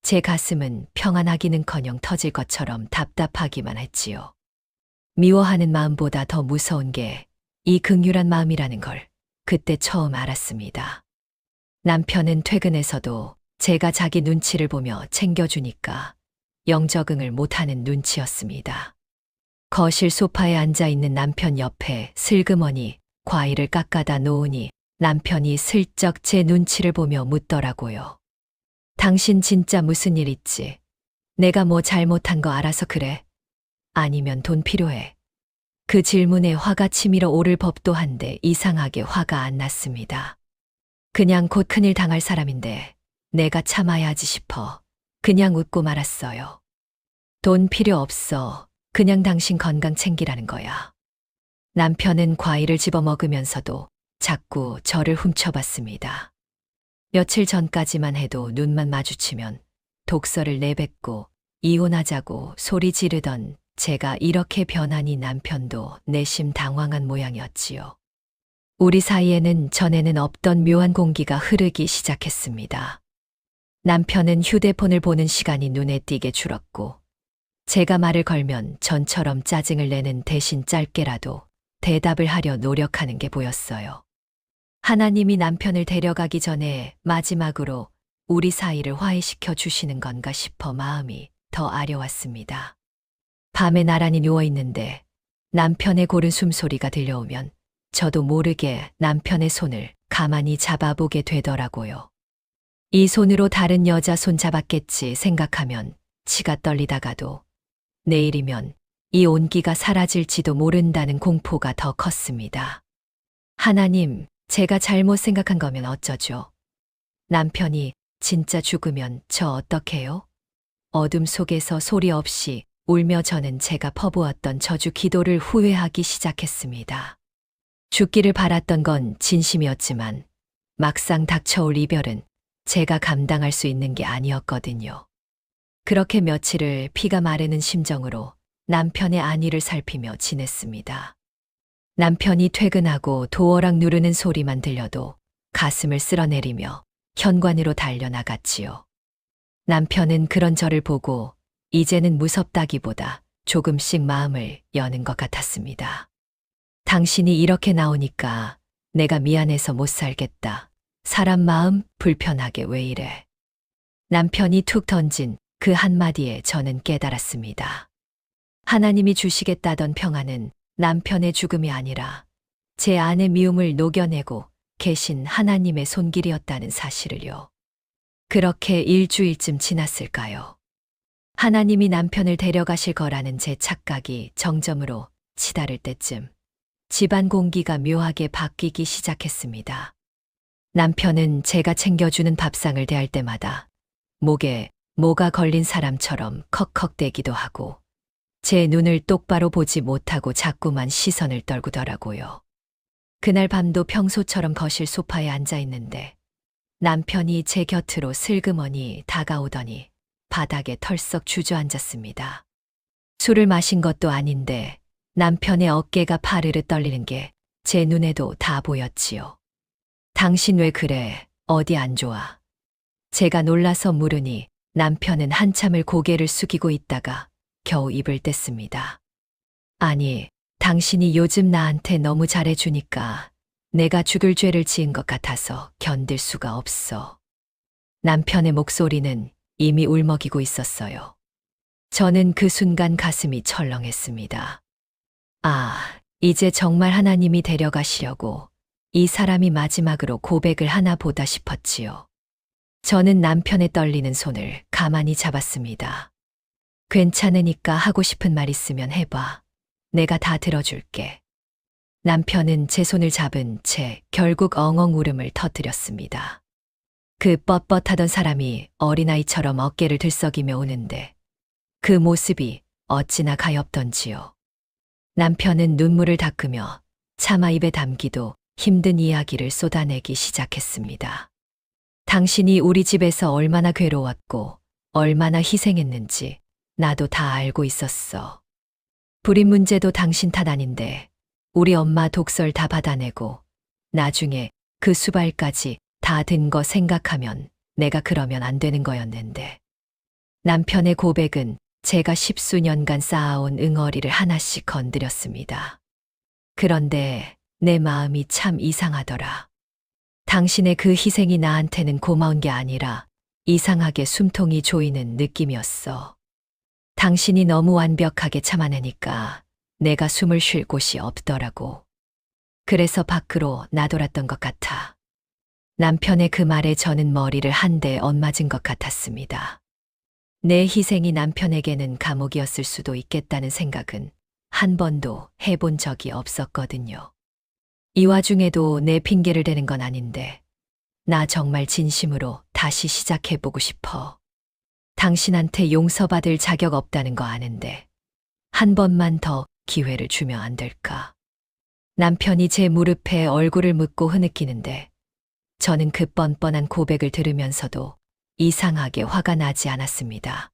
제 가슴은 평안하기는커녕 터질 것처럼 답답하기만 했지요. 미워하는 마음보다 더 무서운 게 이 극률한 마음이라는 걸 그때 처음 알았습니다. 남편은 퇴근해서도 제가 자기 눈치를 보며 챙겨주니까 영적응을 못하는 눈치였습니다. 거실 소파에 앉아 있는 남편 옆에 슬그머니 과일을 깎아다 놓으니 남편이 슬쩍 제 눈치를 보며 묻더라고요. 당신 진짜 무슨 일 있지? 내가 뭐 잘못한 거 알아서 그래? 아니면 돈 필요해? 그 질문에 화가 치밀어 오를 법도 한데 이상하게 화가 안 났습니다. 그냥 곧 큰일 당할 사람인데 내가 참아야지 싶어 그냥 웃고 말았어요. 돈 필요 없어. 그냥 당신 건강 챙기라는 거야. 남편은 과일을 집어 먹으면서도 자꾸 저를 훔쳐봤습니다. 며칠 전까지만 해도 눈만 마주치면 독서를 내뱉고 이혼하자고 소리 지르던 제가 이렇게 변하니 남편도 내심 당황한 모양이었지요. 우리 사이에는 전에는 없던 묘한 공기가 흐르기 시작했습니다. 남편은 휴대폰을 보는 시간이 눈에 띄게 줄었고 제가 말을 걸면 전처럼 짜증을 내는 대신 짧게라도 대답을 하려 노력하는 게 보였어요. 하나님이 남편을 데려가기 전에 마지막으로 우리 사이를 화해시켜 주시는 건가 싶어 마음이 더 아려왔습니다. 밤에 나란히 누워있는데 남편의 고른 숨소리가 들려오면 저도 모르게 남편의 손을 가만히 잡아보게 되더라고요. 이 손으로 다른 여자 손 잡았겠지 생각하면 치가 떨리다가도 내일이면 이 온기가 사라질지도 모른다는 공포가 더 컸습니다. 하나님, 제가 잘못 생각한 거면 어쩌죠? 남편이 진짜 죽으면 저 어떡해요? 어둠 속에서 소리 없이 울며 저는 제가 퍼부었던 저주 기도를 후회하기 시작했습니다. 죽기를 바랐던 건 진심이었지만 막상 닥쳐올 이별은 제가 감당할 수 있는 게 아니었거든요. 그렇게 며칠을 피가 마르는 심정으로 남편의 안위를 살피며 지냈습니다. 남편이 퇴근하고 도어락 누르는 소리만 들려도 가슴을 쓸어내리며 현관으로 달려나갔지요. 남편은 그런 저를 보고 이제는 무섭다기보다 조금씩 마음을 여는 것 같았습니다. 당신이 이렇게 나오니까 내가 미안해서 못 살겠다. 사람 마음 불편하게 왜 이래. 남편이 툭 던진 그 한마디에 저는 깨달았습니다. 하나님이 주시겠다던 평안은 남편의 죽음이 아니라 제 안의 미움을 녹여내고 계신 하나님의 손길이었다는 사실을요. 그렇게 일주일쯤 지났을까요? 하나님이 남편을 데려가실 거라는 제 착각이 정점으로 치달을 때쯤 집안 공기가 묘하게 바뀌기 시작했습니다. 남편은 제가 챙겨주는 밥상을 대할 때마다 목에 뭐가 걸린 사람처럼 컥컥대기도 하고 제 눈을 똑바로 보지 못하고 자꾸만 시선을 떨구더라고요. 그날 밤도 평소처럼 거실 소파에 앉아 있는데 남편이 제 곁으로 슬그머니 다가오더니 바닥에 털썩 주저앉았습니다. 술을 마신 것도 아닌데 남편의 어깨가 파르르 떨리는 게 제 눈에도 다 보였지요. 당신 왜 그래? 어디 안 좋아? 제가 놀라서 물으니 남편은 한참을 고개를 숙이고 있다가 겨우 입을 뗐습니다. 아니, 당신이 요즘 나한테 너무 잘해주니까 내가 죽을 죄를 지은 것 같아서 견딜 수가 없어. 남편의 목소리는 이미 울먹이고 있었어요. 저는 그 순간 가슴이 철렁했습니다. 아, 이제 정말 하나님이 데려가시려고 이 사람이 마지막으로 고백을 하나 보다 싶었지요. 저는 남편의 떨리는 손을 가만히 잡았습니다. 괜찮으니까 하고 싶은 말 있으면 해봐. 내가 다 들어줄게. 남편은 제 손을 잡은 채 결국 엉엉 울음을 터뜨렸습니다. 그 뻣뻣하던 사람이 어린아이처럼 어깨를 들썩이며 우는데 그 모습이 어찌나 가엾던지요. 남편은 눈물을 닦으며 차마 입에 담기도 힘든 이야기를 쏟아내기 시작했습니다. 당신이 우리 집에서 얼마나 괴로웠고 얼마나 희생했는지 나도 다 알고 있었어. 불임 문제도 당신 탓 아닌데 우리 엄마 독설 다 받아내고 나중에 그 수발까지 다 든 거 생각하면 내가 그러면 안 되는 거였는데 남편의 고백은 제가 십수년간 쌓아온 응어리를 하나씩 건드렸습니다. 그런데 내 마음이 참 이상하더라. 당신의 그 희생이 나한테는 고마운 게 아니라 이상하게 숨통이 조이는 느낌이었어. 당신이 너무 완벽하게 참아내니까 내가 숨을 쉴 곳이 없더라고. 그래서 밖으로 나돌았던 것 같아. 남편의 그 말에 저는 머리를 한 대 엇맞은 것 같았습니다. 내 희생이 남편에게는 감옥이었을 수도 있겠다는 생각은 한 번도 해본 적이 없었거든요. 이 와중에도 내 핑계를 대는 건 아닌데, 나 정말 진심으로 다시 시작해보고 싶어. 당신한테 용서받을 자격 없다는 거 아는데, 한 번만 더 기회를 주면 안 될까? 남편이 제 무릎에 얼굴을 묻고 흐느끼는데, 저는 그 뻔뻔한 고백을 들으면서도 이상하게 화가 나지 않았습니다.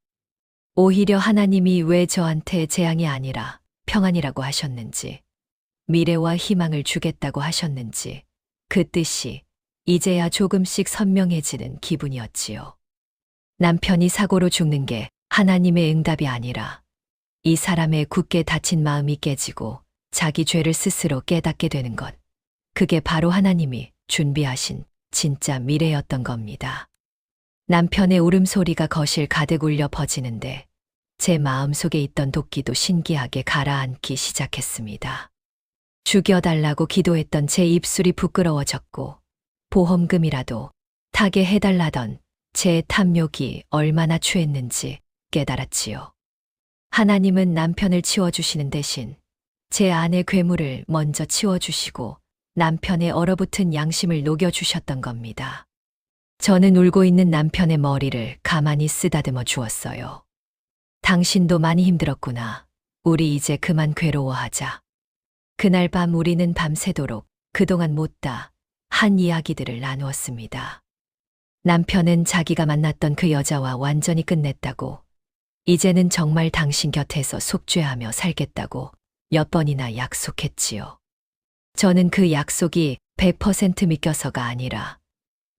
오히려 하나님이 왜 저한테 재앙이 아니라 평안이라고 하셨는지, 미래와 희망을 주겠다고 하셨는지, 그 뜻이 이제야 조금씩 선명해지는 기분이었지요. 남편이 사고로 죽는 게 하나님의 응답이 아니라 이 사람의 굳게 닫힌 마음이 깨지고 자기 죄를 스스로 깨닫게 되는 것. 그게 바로 하나님이 준비하신 진짜 미래였던 겁니다. 남편의 울음소리가 거실 가득 울려 퍼지는데 제 마음속에 있던 도끼도 신기하게 가라앉기 시작했습니다. 죽여달라고 기도했던 제 입술이 부끄러워졌고 보험금이라도 타게 해달라던 제 탐욕이 얼마나 추했는지 깨달았지요. 하나님은 남편을 치워주시는 대신 제 안의 괴물을 먼저 치워주시고 남편의 얼어붙은 양심을 녹여주셨던 겁니다. 저는 울고 있는 남편의 머리를 가만히 쓰다듬어 주었어요. 당신도 많이 힘들었구나. 우리 이제 그만 괴로워하자. 그날 밤 우리는 밤새도록 그동안 못다 한 이야기들을 나누었습니다. 남편은 자기가 만났던 그 여자와 완전히 끝냈다고, 이제는 정말 당신 곁에서 속죄하며 살겠다고 몇 번이나 약속했지요. 저는 그 약속이 100% 믿겨서가 아니라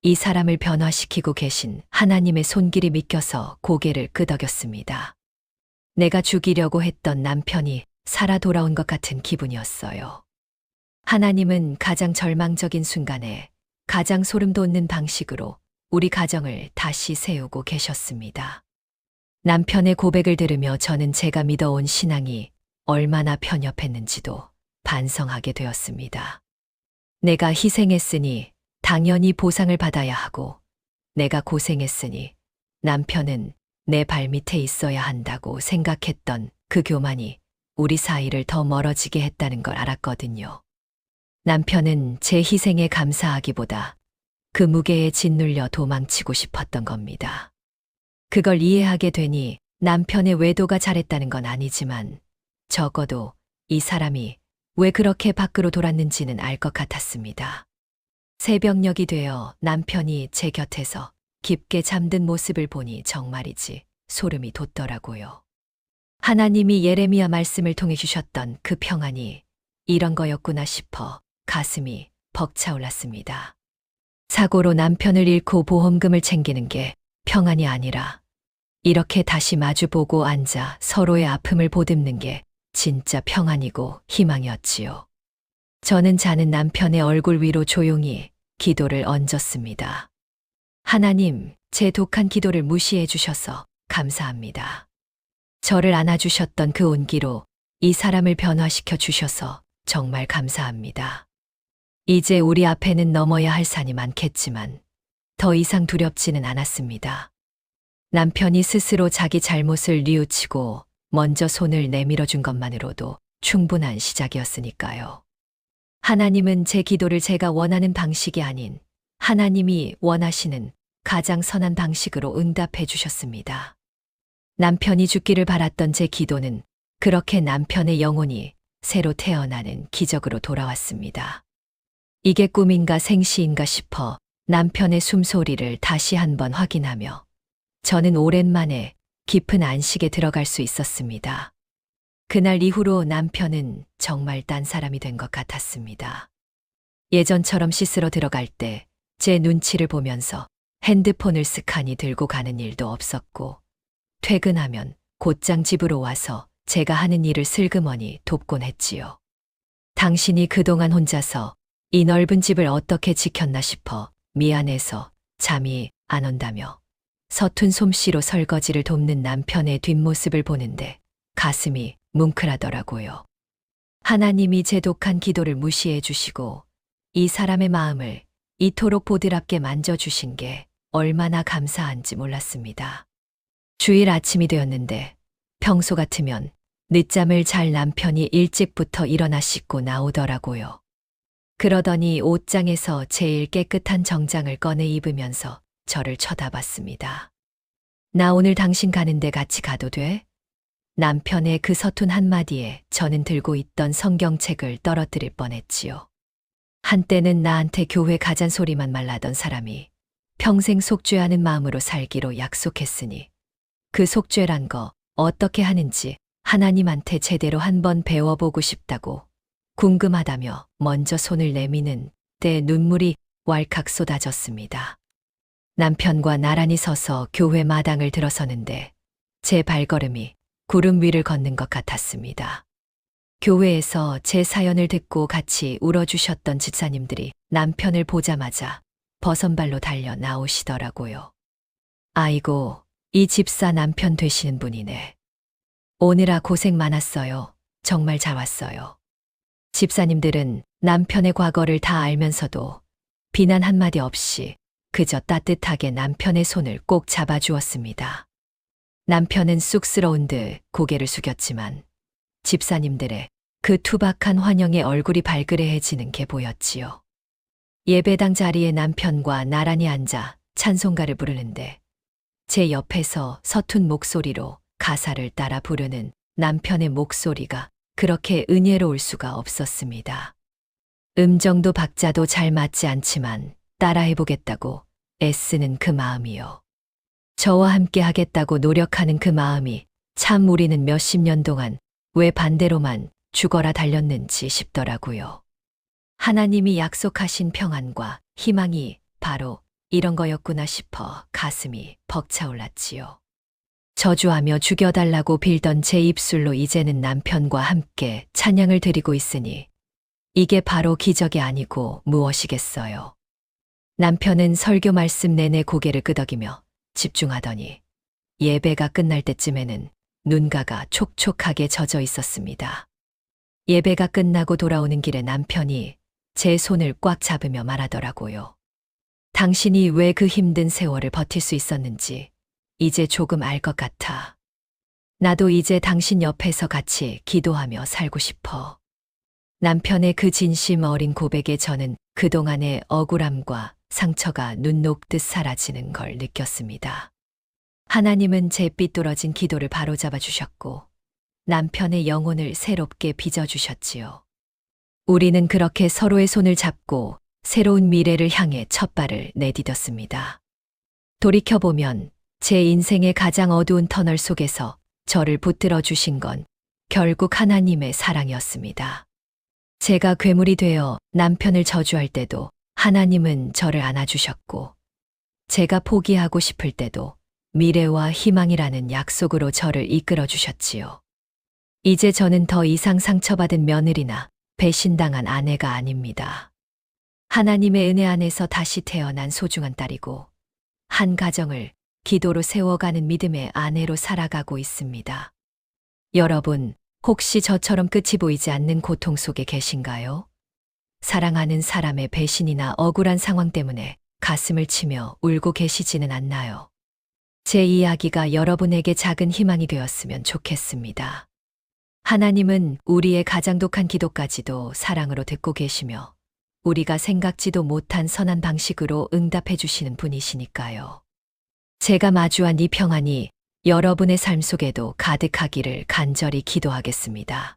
이 사람을 변화시키고 계신 하나님의 손길이 믿겨서 고개를 끄덕였습니다. 내가 죽이려고 했던 남편이 살아 돌아온 것 같은 기분이었어요. 하나님은 가장 절망적인 순간에 가장 소름 돋는 방식으로 우리 가정을 다시 세우고 계셨습니다. 남편의 고백을 들으며 저는 제가 믿어온 신앙이 얼마나 편협했는지도 반성하게 되었습니다. 내가 희생했으니 당연히 보상을 받아야 하고, 내가 고생했으니 남편은 내 발밑에 있어야 한다고 생각했던 그 교만이 우리 사이를 더 멀어지게 했다는 걸 알았거든요. 남편은 제 희생에 감사하기보다 그 무게에 짓눌려 도망치고 싶었던 겁니다. 그걸 이해하게 되니 남편의 외도가 잘했다는 건 아니지만 적어도 이 사람이 왜 그렇게 밖으로 돌았는지는 알 것 같았습니다. 새벽녘이 되어 남편이 제 곁에서 깊게 잠든 모습을 보니 정말이지 소름이 돋더라고요. 하나님이 예레미야 말씀을 통해 주셨던 그 평안이 이런 거였구나 싶어 가슴이 벅차올랐습니다. 사고로 남편을 잃고 보험금을 챙기는 게 평안이 아니라 이렇게 다시 마주보고 앉아 서로의 아픔을 보듬는 게 진짜 평안이고 희망이었지요. 저는 자는 남편의 얼굴 위로 조용히 기도를 얹었습니다. 하나님, 제 독한 기도를 무시해 주셔서 감사합니다. 저를 안아주셨던 그 온기로 이 사람을 변화시켜 주셔서 정말 감사합니다. 이제 우리 앞에는 넘어야 할 산이 많겠지만 더 이상 두렵지는 않았습니다. 남편이 스스로 자기 잘못을 뉘우치고 먼저 손을 내밀어 준 것만으로도 충분한 시작이었으니까요. 하나님은 제 기도를 제가 원하는 방식이 아닌 하나님이 원하시는 가장 선한 방식으로 응답해 주셨습니다. 남편이 죽기를 바랐던 제 기도는 그렇게 남편의 영혼이 새로 태어나는 기적으로 돌아왔습니다. 이게 꿈인가 생시인가 싶어 남편의 숨소리를 다시 한번 확인하며 저는 오랜만에 깊은 안식에 들어갈 수 있었습니다. 그날 이후로 남편은 정말 딴 사람이 된 것 같았습니다. 예전처럼 씻으러 들어갈 때 제 눈치를 보면서 핸드폰을 스칸이 들고 가는 일도 없었고, 퇴근하면 곧장 집으로 와서 제가 하는 일을 슬그머니 돕곤 했지요. 당신이 그동안 혼자서 이 넓은 집을 어떻게 지켰나 싶어 미안해서 잠이 안 온다며 서툰 솜씨로 설거지를 돕는 남편의 뒷모습을 보는데 가슴이 뭉클하더라고요. 하나님이 제 독한 기도를 무시해 주시고 이 사람의 마음을 이토록 보드랍게 만져주신 게 얼마나 감사한지 몰랐습니다. 주일 아침이 되었는데 평소 같으면 늦잠을 잘 남편이 일찍부터 일어나 씻고 나오더라고요. 그러더니 옷장에서 제일 깨끗한 정장을 꺼내 입으면서 저를 쳐다봤습니다. 나 오늘 당신 가는데 같이 가도 돼? 남편의 그 서툰 한마디에 저는 들고 있던 성경책을 떨어뜨릴 뻔했지요. 한때는 나한테 교회 가잔 소리만 말라던 사람이 평생 속죄하는 마음으로 살기로 약속했으니 그 속죄란 거 어떻게 하는지 하나님한테 제대로 한번 배워보고 싶다고 궁금하다며 먼저 손을 내미는 때 눈물이 왈칵 쏟아졌습니다. 남편과 나란히 서서 교회 마당을 들어서는데 제 발걸음이 구름 위를 걷는 것 같았습니다. 교회에서 제 사연을 듣고 같이 울어주셨던 집사님들이 남편을 보자마자 버선발로 달려 나오시더라고요. 아이고, 이 집사 남편 되시는 분이네. 오느라 고생 많았어요. 정말 잘 왔어요. 집사님들은 남편의 과거를 다 알면서도 비난 한마디 없이 그저 따뜻하게 남편의 손을 꼭 잡아주었습니다. 남편은 쑥스러운 듯 고개를 숙였지만 집사님들의 그 투박한 환영에 얼굴이 발그레해지는 게 보였지요. 예배당 자리에 남편과 나란히 앉아 찬송가를 부르는데 제 옆에서 서툰 목소리로 가사를 따라 부르는 남편의 목소리가 그렇게 은혜로울 수가 없었습니다. 음정도 박자도 잘 맞지 않지만 따라해보겠다고 애쓰는 그 마음이요. 저와 함께 하겠다고 노력하는 그 마음이 참 우리는 몇십 년 동안 왜 반대로만 죽어라 달렸는지 싶더라고요. 하나님이 약속하신 평안과 희망이 바로 이런 거였구나 싶어 가슴이 벅차올랐지요. 저주하며 죽여달라고 빌던 제 입술로 이제는 남편과 함께 찬양을 드리고 있으니 이게 바로 기적이 아니고 무엇이겠어요. 남편은 설교 말씀 내내 고개를 끄덕이며 집중하더니 예배가 끝날 때쯤에는 눈가가 촉촉하게 젖어 있었습니다. 예배가 끝나고 돌아오는 길에 남편이 제 손을 꽉 잡으며 말하더라고요. 당신이 왜 그 힘든 세월을 버틸 수 있었는지 이제 조금 알 것 같아. 나도 이제 당신 옆에서 같이 기도하며 살고 싶어. 남편의 그 진심 어린 고백에 저는 그동안의 억울함과 상처가 눈 녹듯 사라지는 걸 느꼈습니다. 하나님은 제 삐뚤어진 기도를 바로잡아 주셨고 남편의 영혼을 새롭게 빚어주셨지요. 우리는 그렇게 서로의 손을 잡고 새로운 미래를 향해 첫발을 내디뎠습니다. 돌이켜보면 제 인생의 가장 어두운 터널 속에서 저를 붙들어 주신 건 결국 하나님의 사랑이었습니다. 제가 괴물이 되어 남편을 저주할 때도 하나님은 저를 안아주셨고, 제가 포기하고 싶을 때도 미래와 희망이라는 약속으로 저를 이끌어 주셨지요. 이제 저는 더 이상 상처받은 며느리나 배신당한 아내가 아닙니다. 하나님의 은혜 안에서 다시 태어난 소중한 딸이고, 한 가정을 기도로 세워가는 믿음의 아내로 살아가고 있습니다. 여러분, 혹시 저처럼 끝이 보이지 않는 고통 속에 계신가요? 사랑하는 사람의 배신이나 억울한 상황 때문에 가슴을 치며 울고 계시지는 않나요? 제 이야기가 여러분에게 작은 희망이 되었으면 좋겠습니다. 하나님은 우리의 가장 독한 기도까지도 사랑으로 듣고 계시며 우리가 생각지도 못한 선한 방식으로 응답해 주시는 분이시니까요. 제가 마주한 이 평안이 여러분의 삶 속에도 가득하기를 간절히 기도하겠습니다.